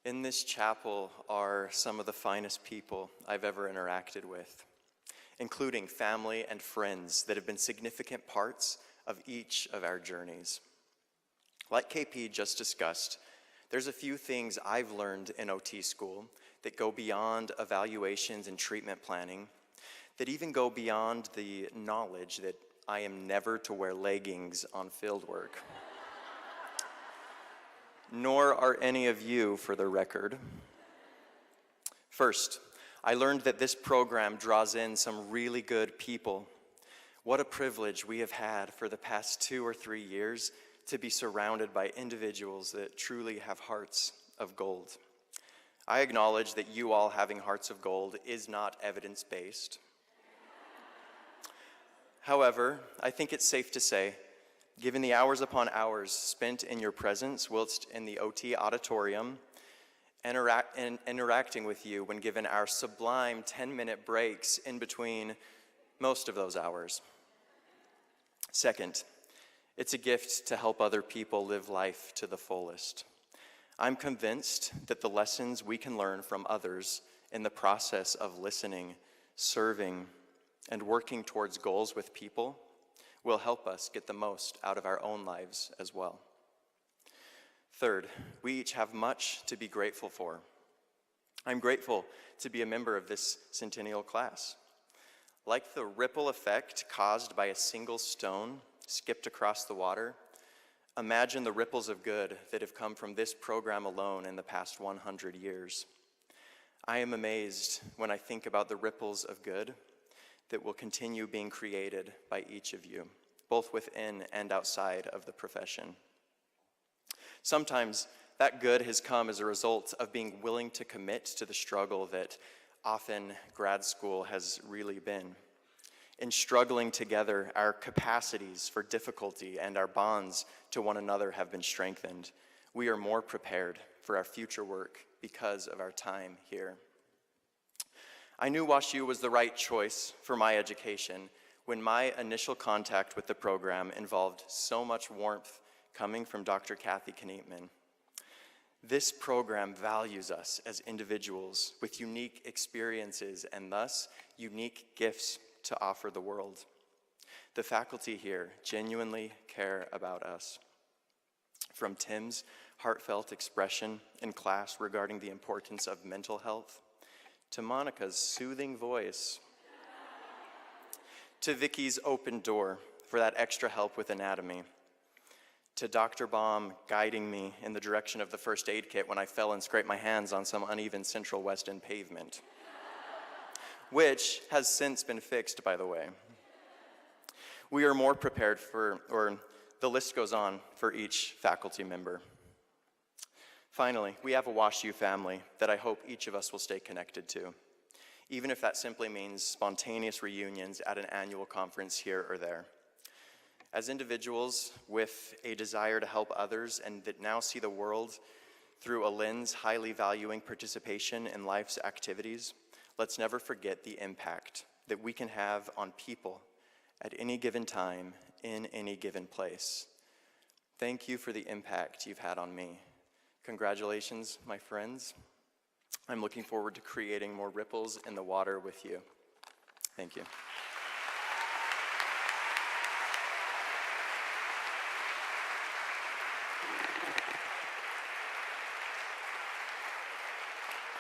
In this chapel are some of the finest people I've ever interacted with, including family and friends that have been significant parts of each of our journeys. Like KP just discussed, there's a few things I've learned in OT school that go beyond evaluations and treatment planning, that even go beyond the knowledge that I am never to wear leggings on field work. Nor are any of you, for the record. First, I learned that this program draws in some really good people. What a privilege we have had for the past 2 or 3 years to be surrounded by individuals that truly have hearts of gold. I acknowledge that you all having hearts of gold is not evidence-based. However, I think it's safe to say, given the hours upon hours spent in your presence whilst in the OT auditorium, interacting with you when given our sublime 10-minute breaks in between most of those hours. Second, it's a gift to help other people live life to the fullest. I'm convinced that the lessons we can learn from others in the process of listening, serving, and working towards goals with people will help us get the most out of our own lives as well. Third, we each have much to be grateful for. I'm grateful to be a member of this centennial class. Like the ripple effect caused by a single stone skipped across the water, imagine the ripples of good that have come from this program alone in the past 100 years. I am amazed when I think about the ripples of good that will continue being created by each of you, both within and outside of the profession. Sometimes that good has come as a result of being willing to commit to the struggle that often grad school has really been. In struggling together, our capacities for difficulty and our bonds to one another have been strengthened. We are more prepared for our future work because of our time here. I knew WashU was the right choice for my education when my initial contact with the program involved so much warmth coming from Dr. Kathy Knietman. This program values us as individuals with unique experiences and thus unique gifts to offer the world. The faculty here genuinely care about us. From Tim's heartfelt expression in class regarding the importance of mental health, to Monica's soothing voice, to Vicky's open door for that extra help with anatomy, to Dr. Baum guiding me in the direction of the first aid kit when I fell and scraped my hands on some uneven Central West End pavement, which has since been fixed, by the way. We are more prepared for, or the list goes on for each faculty member. Finally, we have a WashU family that I hope each of us will stay connected to, even if that simply means spontaneous reunions at an annual conference here or there. As individuals with a desire to help others and that now see the world through a lens highly valuing participation in life's activities, let's never forget the impact that we can have on people at any given time, in any given place. Thank you for the impact you've had on me. Congratulations, my friends. I'm looking forward to creating more ripples in the water with you. Thank you.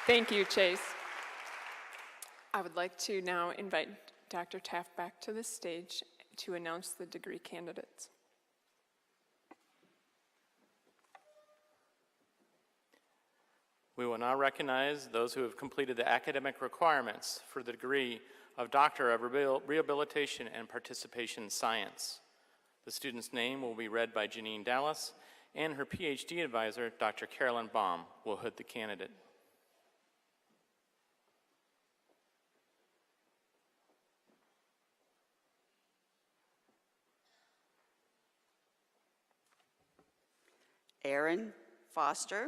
Thank you, Chase. I would like to now invite Dr. Taft back to the stage to announce the degree candidates. We will now recognize those who have completed the academic requirements for the degree of Doctor of Rehabilitation and Participation Science. The student's name will be read by Janine Dallas, and her PhD advisor, Dr. Carolyn Baum, will hood the candidate. Aaron Foster.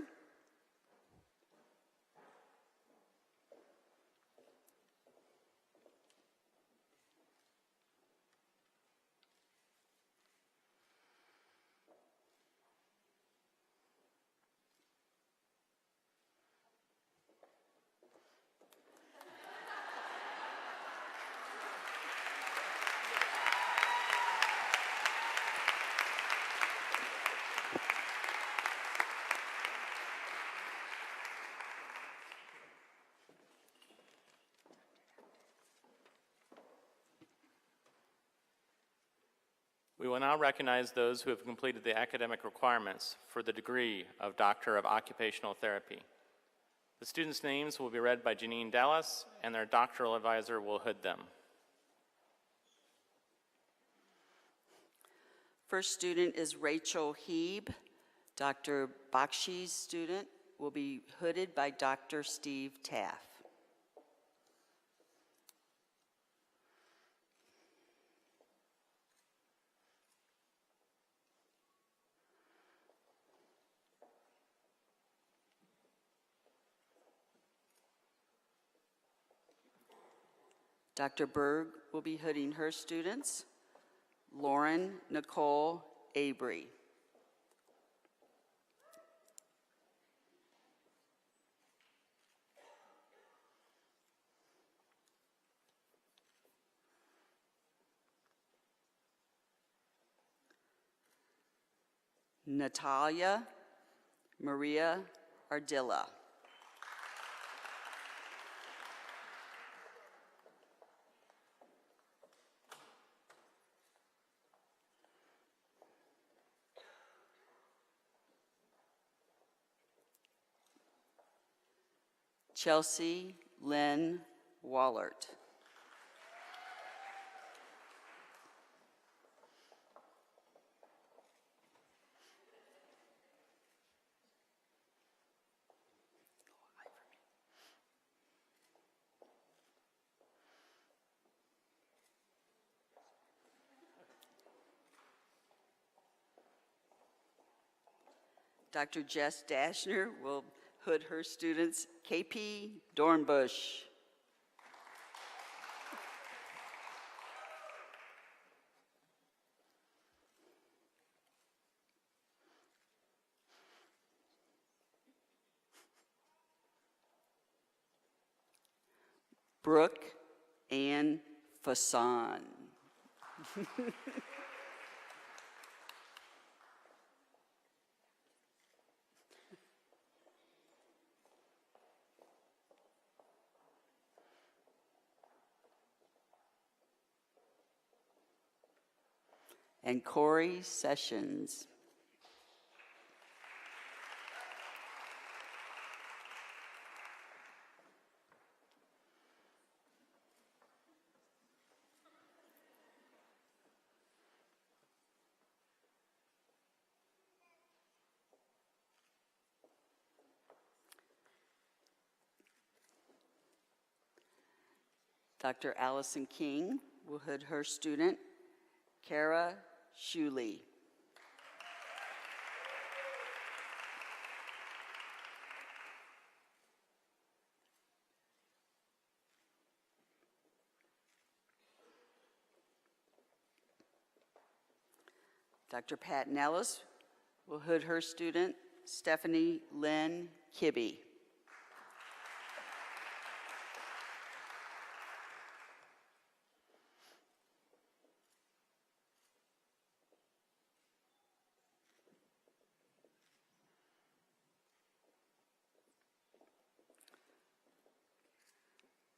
We will now recognize those who have completed the academic requirements for the degree of Doctor of Occupational Therapy. The students' names will be read by Janine Dallas, and their doctoral advisor will hood them. First student is Rachel Heeb. Dr. Bakshi's student will be hooded by Dr. Steve Taff. Dr. Berg will be hooding her students. Lauren Nicole Abry. Natalia Maria Ardilla. Chelsea Lynn Wallert. Dr. Jess Dashner will hood her students, KP Dornbush. Brooke Ann Fasan. And Corey Sessions. Dr. Allison King will hood her student, Kara Shuley. Dr. Pat Nellis will hood her student, Stephanie Lynn Kibbe.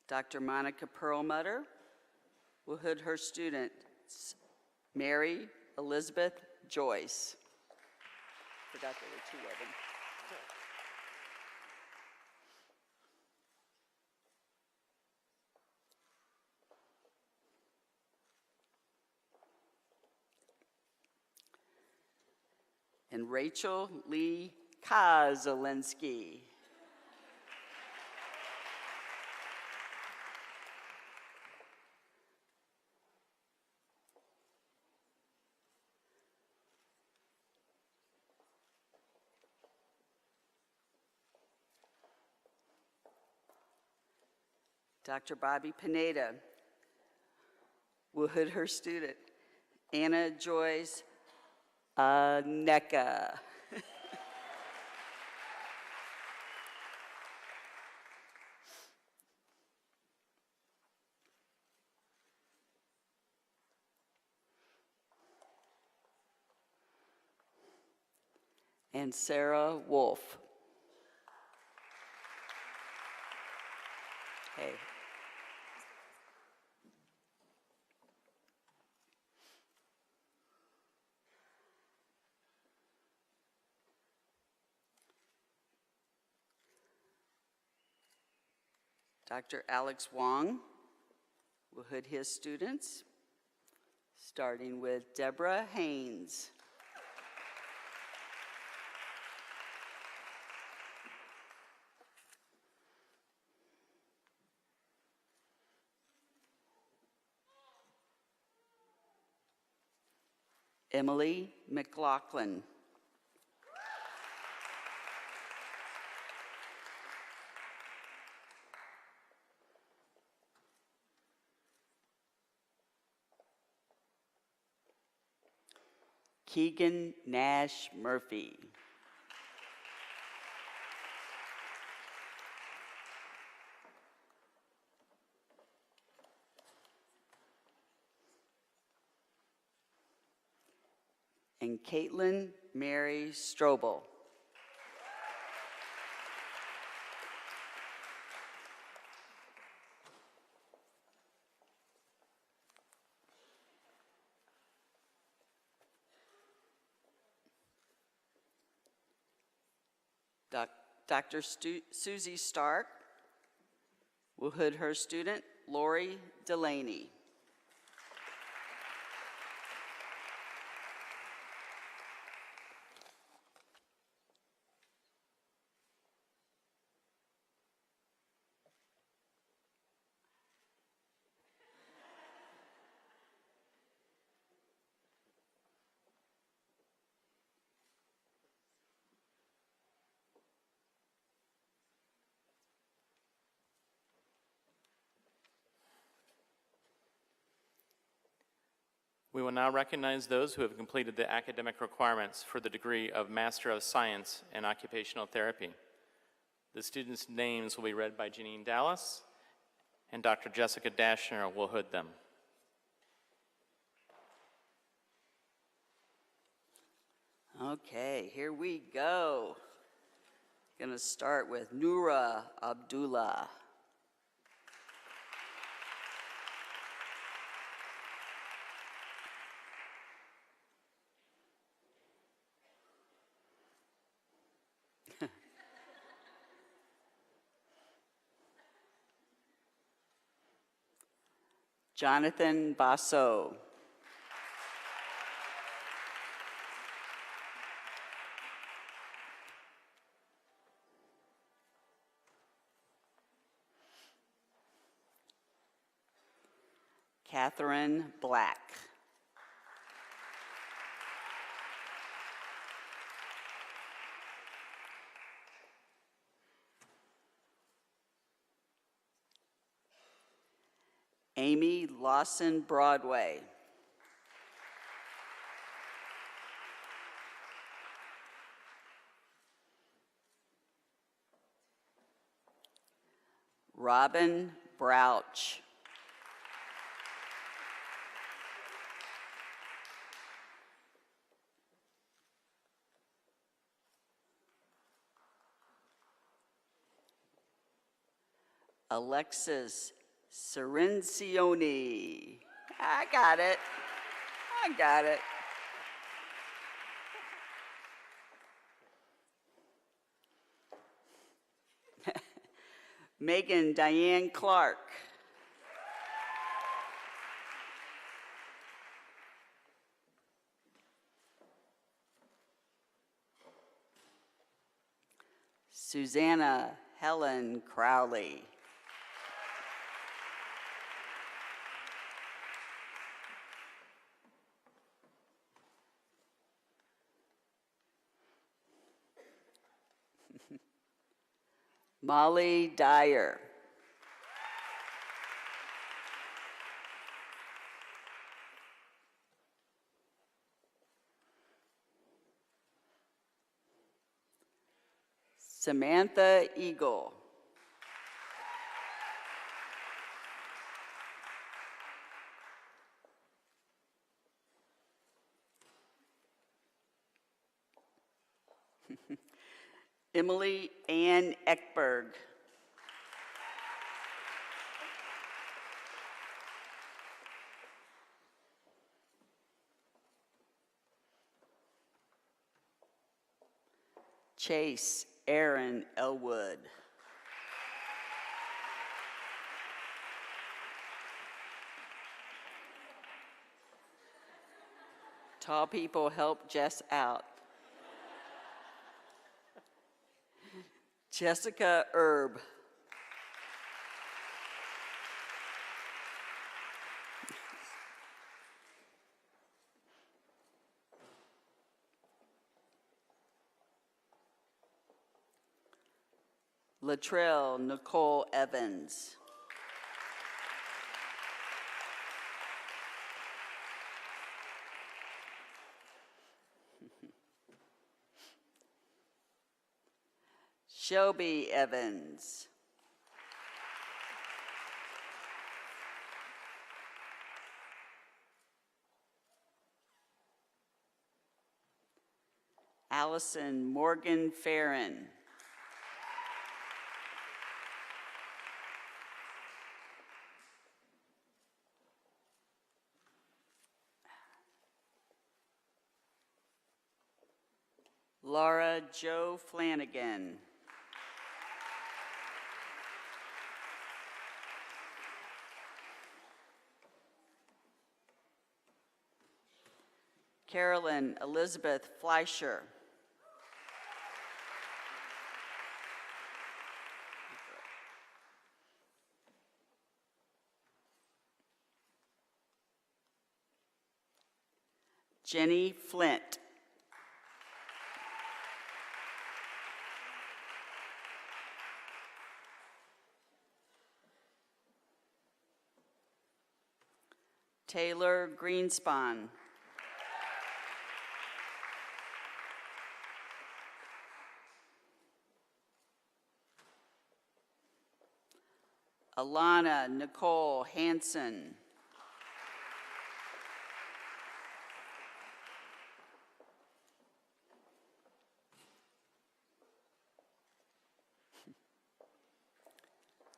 Dr. Monica Perlmutter will hood her students, Mary Elizabeth Joyce. Forgot there were two of them. And Rachel Lee Kozolinsky. Dr. Bobby Pineda will hood her student, Anna Joyce Necka. And Sarah Wolf. Hey. Dr. Alex Wong will hood his students, starting with Deborah Haynes. Emily McLaughlin. Keegan Nash Murphy. And Caitlin Mary Strobel. Dr. Susie Stark will hood her student, Lori Delaney. We will now recognize those who have completed the academic requirements for the degree of Master of Science in Occupational Therapy. The students' names will be read by Janine Dallas, and Dr. Jessica Dashner will hood them. Okay, here we go. Gonna start with Noura Abdullah. Jonathan Basso. Catherine Black. Amy Lawson Broadway. Robin Brouch. Alexis Cirencioni. I got it. I got it. Megan Diane Clark. Susanna Helen Crowley. Molly Dyer. Samantha Eagle. Emily Ann Eckberg. Chase Aaron Elwood. Tall people help Jess out. Jessica Erb. Latrell Nicole Evans. Shelby Evans. Allison Morgan Farron. Laura Jo Flanagan. Carolyn Elizabeth Fleischer. Jenny Flint. Taylor Greenspan. Alana Nicole Hansen.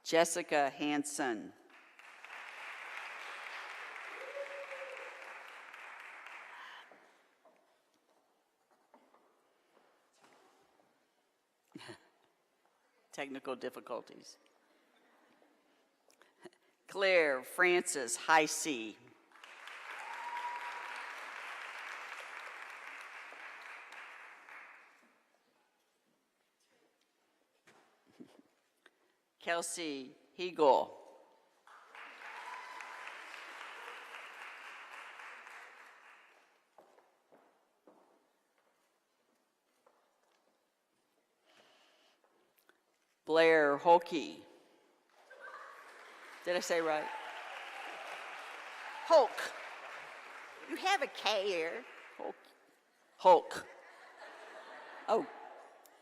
Jessica Hansen. Technical difficulties. Claire Frances Heisey. Kelsey Hegel. Blair Holkey. Did I say right? Hulk. You have a K here. Hulk. Hulk. Oh,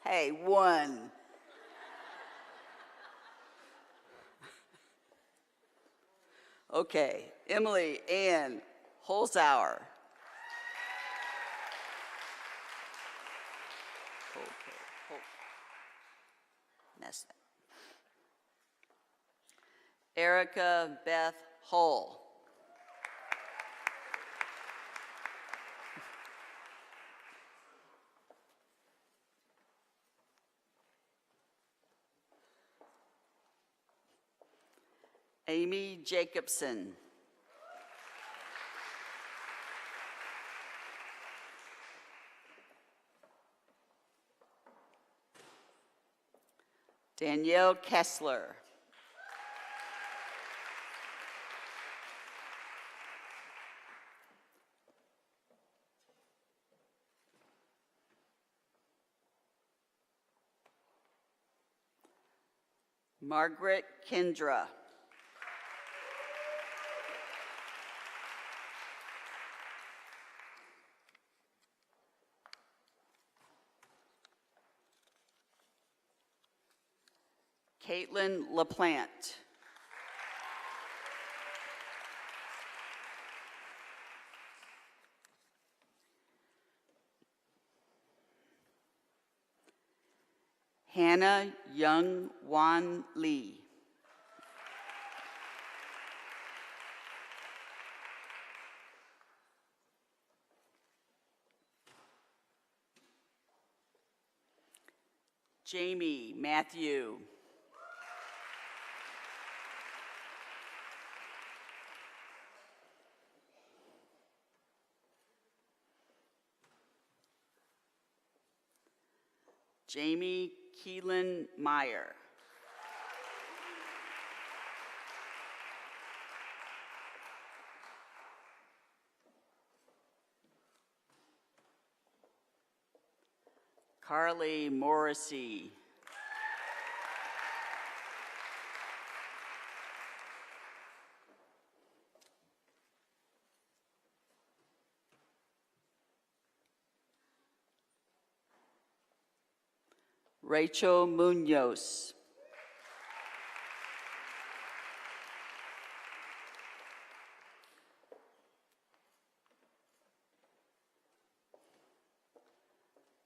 hey, one. Okay, Emily Ann Holzauer. That's that. Erica Beth Hull. Amy Jacobson. Danielle Kessler. Margaret Kendra. Caitlin LaPlante. Hannah Young Wan Lee. Jamie Matthew. Jamie Keelan Meyer. Carly Morrissey. Rachel Munoz.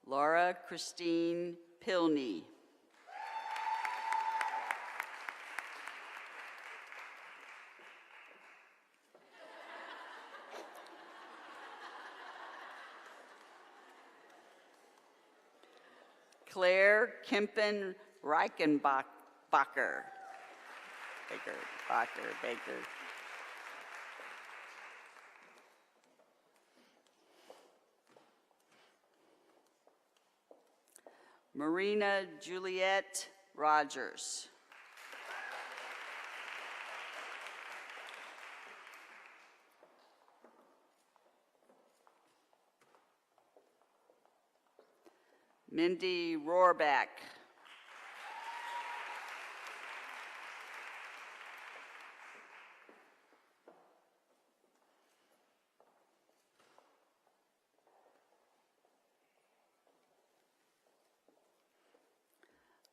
Laura Christine Pilney. Claire Kempen Reichenbacher. Baker. Marina Juliette Rogers. Mindy Rohrbeck.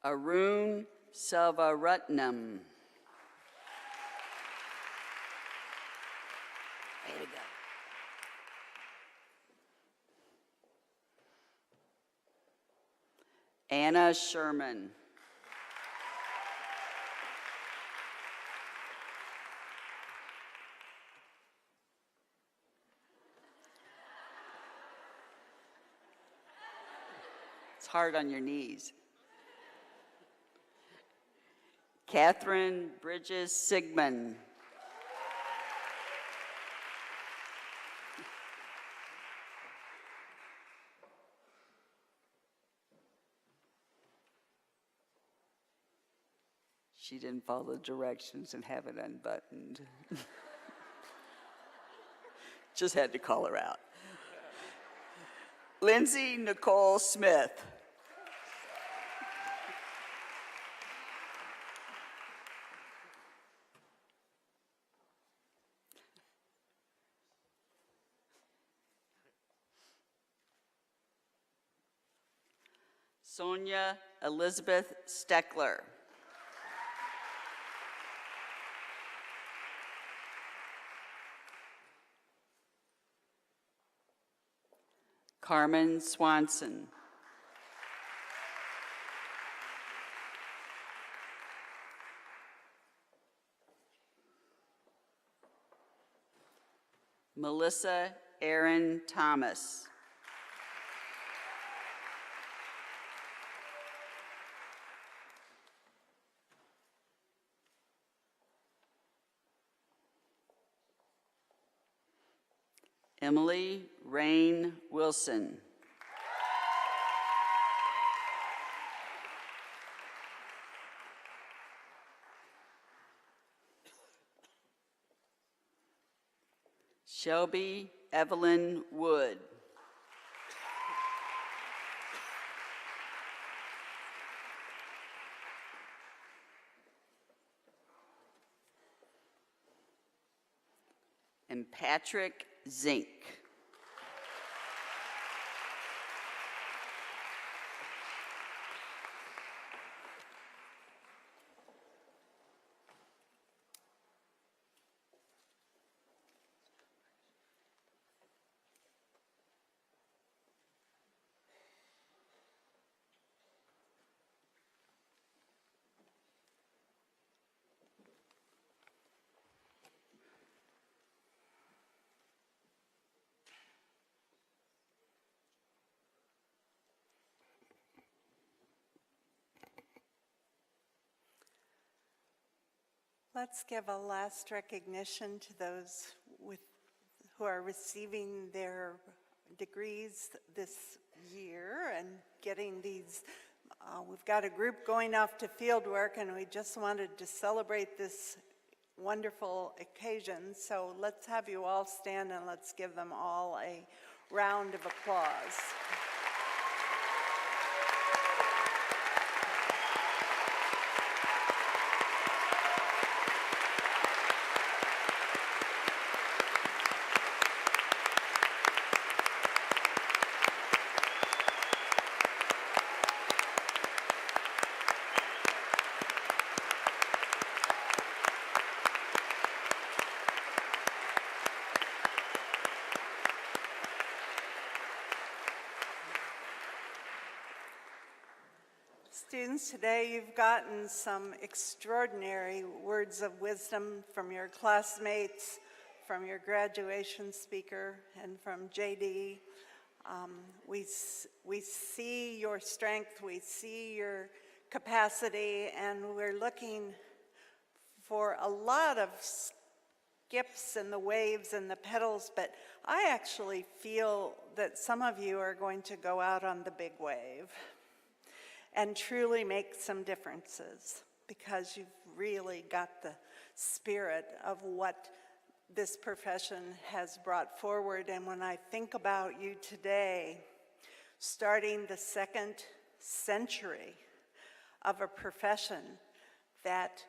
Arun Selvarutnam. Way to go. Anna Sherman. It's hard on your knees. Catherine Bridges Sigmund. She didn't follow the directions and have it unbuttoned. Just had to call her out. Lindsay Nicole Smith. Sonia Elizabeth Steckler. Carmen Swanson. Melissa Erin Thomas. Emily Rain Wilson. Shelby Evelyn Wood. And Patrick Zink. Let's give a last recognition to those who are receiving their degrees this year and getting these We've got a group going off to field work, and we just wanted to celebrate this wonderful occasion. So let's have you all stand and let's give them all a round of applause. Students, today you've gotten some extraordinary words of wisdom from your classmates, from your graduation speaker, and from JD. We see your strength, we see your capacity, and we're looking for a lot of skips and the waves and the pedals, but I actually feel that some of you are going to go out on the big wave and truly make some differences, because you've really got the spirit of what this profession has brought forward. And when I think about you today, starting the second century of a profession that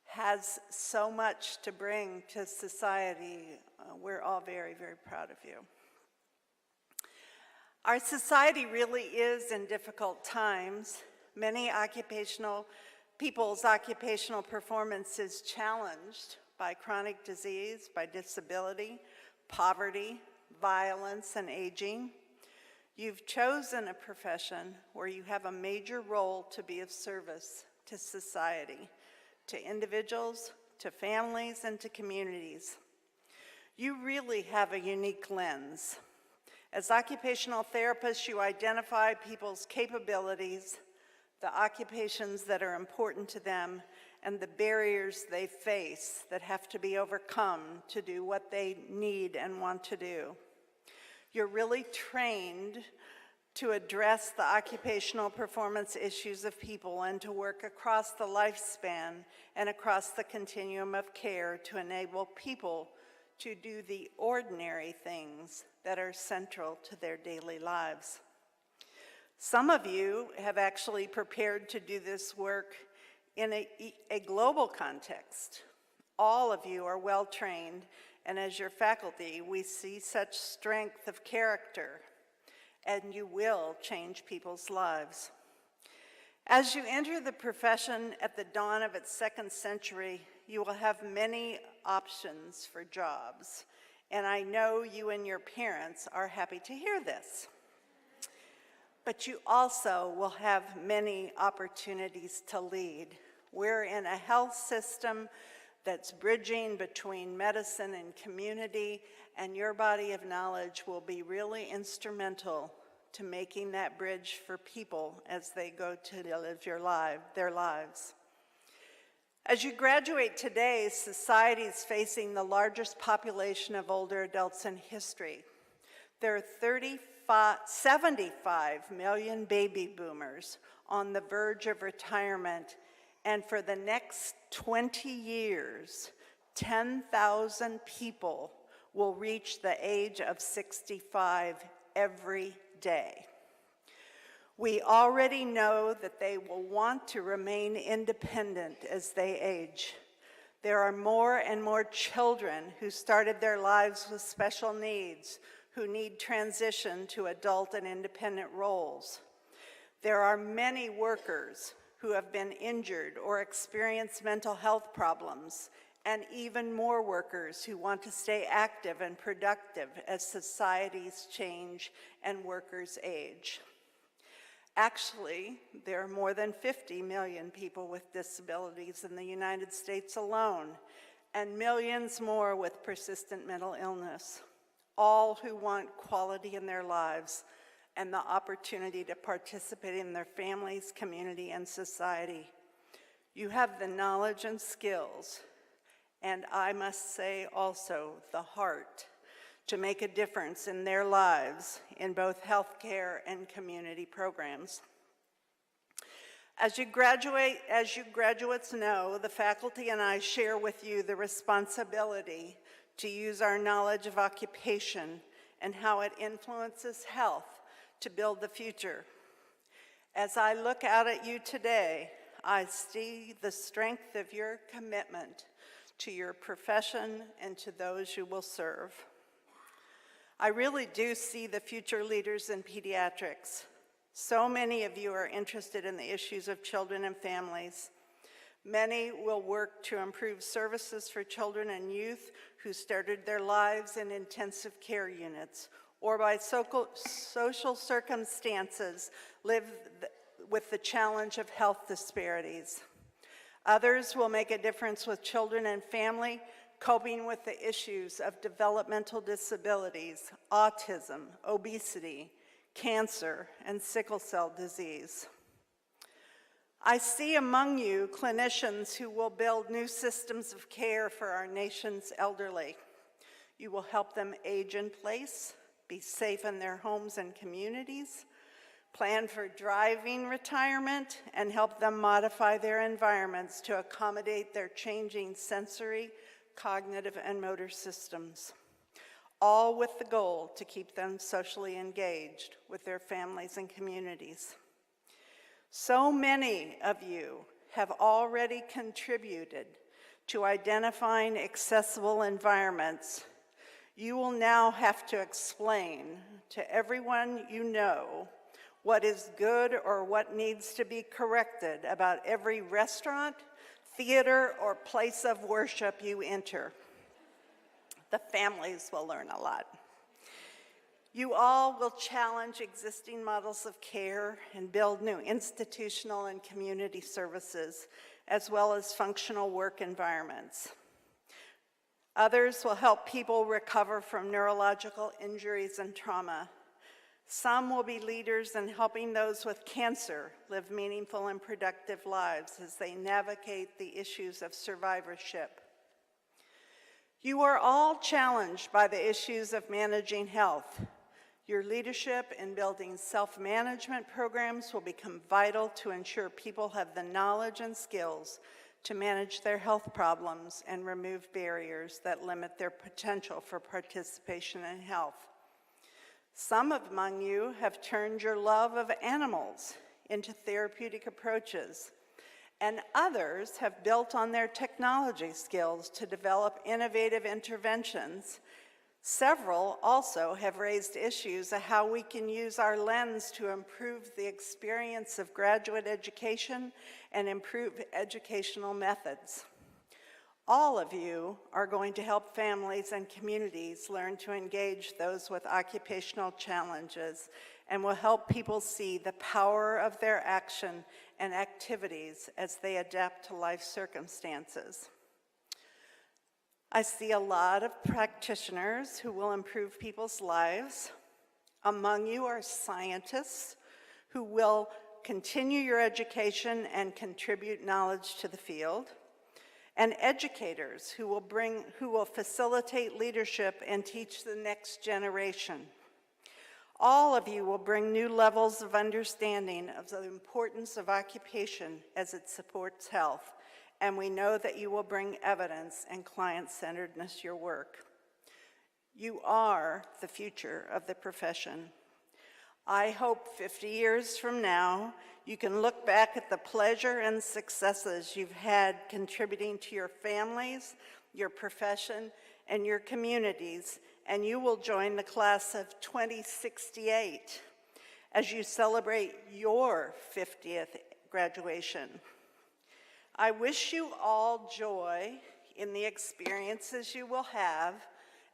has so much to bring to society, we're all very, very proud of you. Our society really is in difficult times. Many people's occupational performance is challenged by chronic disease, by disability, poverty, violence, and aging. You've chosen a profession where you have a major role to be of service to society, to individuals, to families, and to communities. You really have a unique lens. As occupational therapists, you identify people's capabilities, the occupations that are important to them, and the barriers they face that have to be overcome to do what they need and want to do. You're really trained to address the occupational performance issues of people and to work across the lifespan and across the continuum of care to enable people to do the ordinary things that are central to their daily lives. Some of you have actually prepared to do this work in a global context. All of you are well trained, and as your faculty, we see such strength of character, and you will change people's lives. As you enter the profession at the dawn of its second century, you will have many options for jobs, and I know you and your parents are happy to hear this. But you also will have many opportunities to lead. We're in a health system that's bridging between medicine and community, and your body of knowledge will be really instrumental to making that bridge for people as they go to live their lives. As you graduate today, society is facing the largest population of older adults in history. There are 75 million baby boomers on the verge of retirement, and for the next 20 years, 10,000 people will reach the age of 65 every day. We already know that they will want to remain independent as they age. There are more and more children who started their lives with special needs, who need transition to adult and independent roles. There are many workers who have been injured or experience mental health problems, and even more workers who want to stay active and productive as societies change and workers age. Actually, there are more than 50 million people with disabilities in the United States alone, and millions more with persistent mental illness, all who want quality in their lives and the opportunity to participate in their families, community, and society. You have the knowledge and skills, and I must say also the heart, to make a difference in their lives in both healthcare and community programs. As you graduates know, the faculty and I share with you the responsibility to use our knowledge of occupation and how it influences health to build the future. As I look out at you today, I see the strength of your commitment to your profession and to those you will serve. I really do see the future leaders in pediatrics. So many of you are interested in the issues of children and families. Many will work to improve services for children and youth who started their lives in intensive care units or by social circumstances live with the challenge of health disparities. Others will make a difference with children and family coping with the issues of developmental disabilities, autism, obesity, cancer, and sickle cell disease. I see among you clinicians who will build new systems of care for our nation's elderly. You will help them age in place, be safe in their homes and communities, plan for driving retirement, and help them modify their environments to accommodate their changing sensory, cognitive, and motor systems, all with the goal to keep them socially engaged with their families and communities. So many of you have already contributed to identifying accessible environments. You will now have to explain to everyone you know what is good or what needs to be corrected about every restaurant, theater, or place of worship you enter. The families will learn a lot. You all will challenge existing models of care and build new institutional and community services, as well as functional work environments. Others will help people recover from neurological injuries and trauma. Some will be leaders in helping those with cancer live meaningful and productive lives as they navigate the issues of survivorship. You are all challenged by the issues of managing health. Your leadership in building self-management programs will become vital to ensure people have the knowledge and skills to manage their health problems and remove barriers that limit their potential for participation in health. Some among you have turned your love of animals into therapeutic approaches, and others have built on their technology skills to develop innovative interventions. Several also have raised issues of how we can use our lens to improve the experience of graduate education and improve educational methods. All of you are going to help families and communities learn to engage those with occupational challenges and will help people see the power of their action and activities as they adapt to life circumstances. I see a lot of practitioners who will improve people's lives. Among you are scientists who will continue your education and contribute knowledge to the field, and educators who will facilitate leadership and teach the next generation. All of you will bring new levels of understanding of the importance of occupation as it supports health, and we know that you will bring evidence and client-centeredness to your work. You are the future of the profession. I hope 50 years from now, you can look back at the pleasure and successes you've had contributing to your families, your profession, and your communities, and you will join the class of 2068 as you celebrate your 50th graduation. I wish you all joy in the experiences you will have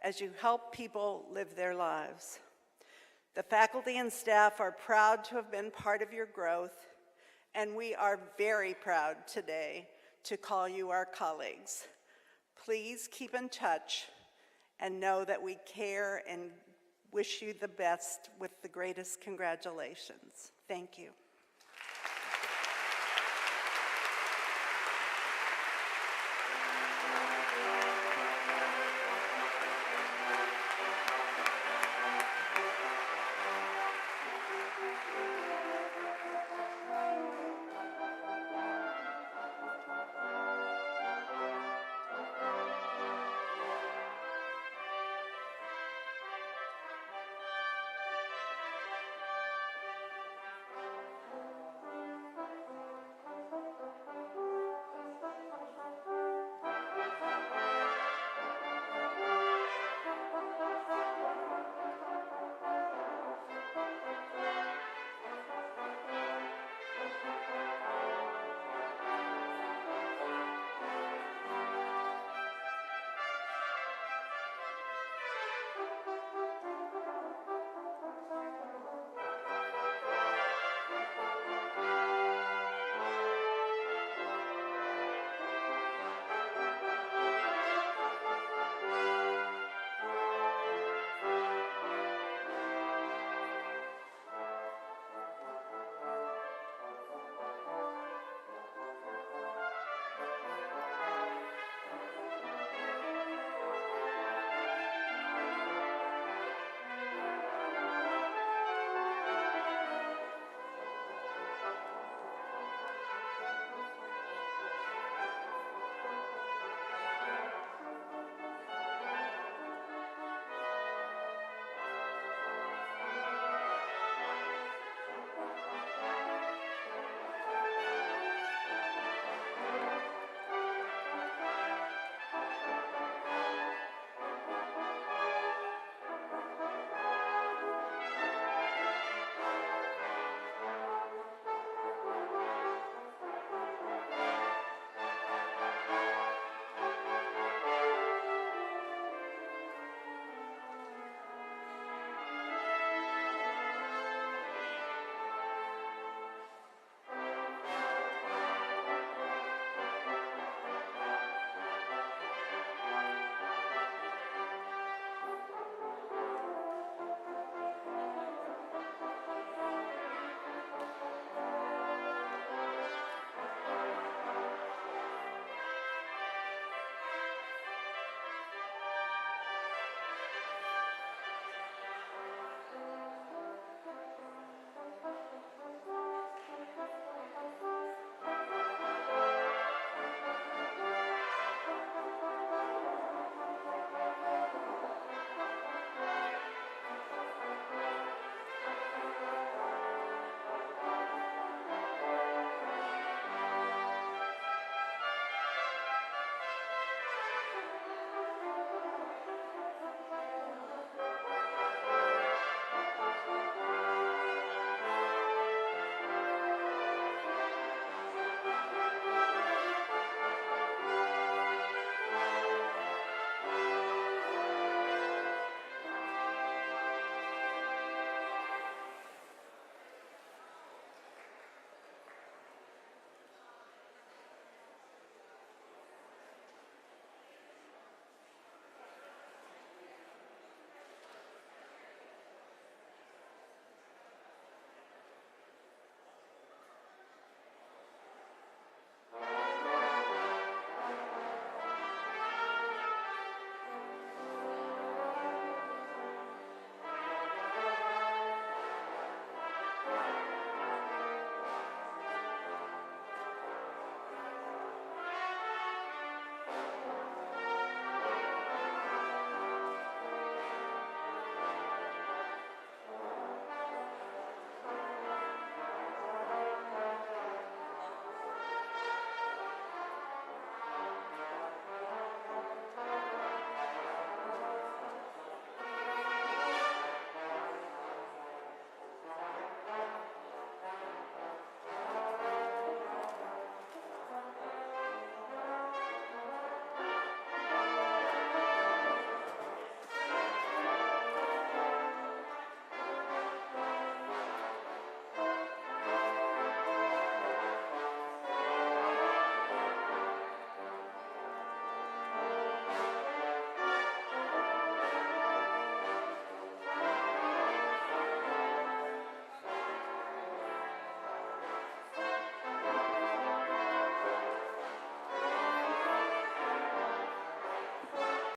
as you help people live their lives. The faculty and staff are proud to have been part of your growth, and we are very proud today to call you our colleagues. Please keep in touch and know that we care and wish you the best with the greatest congratulations. Thank you.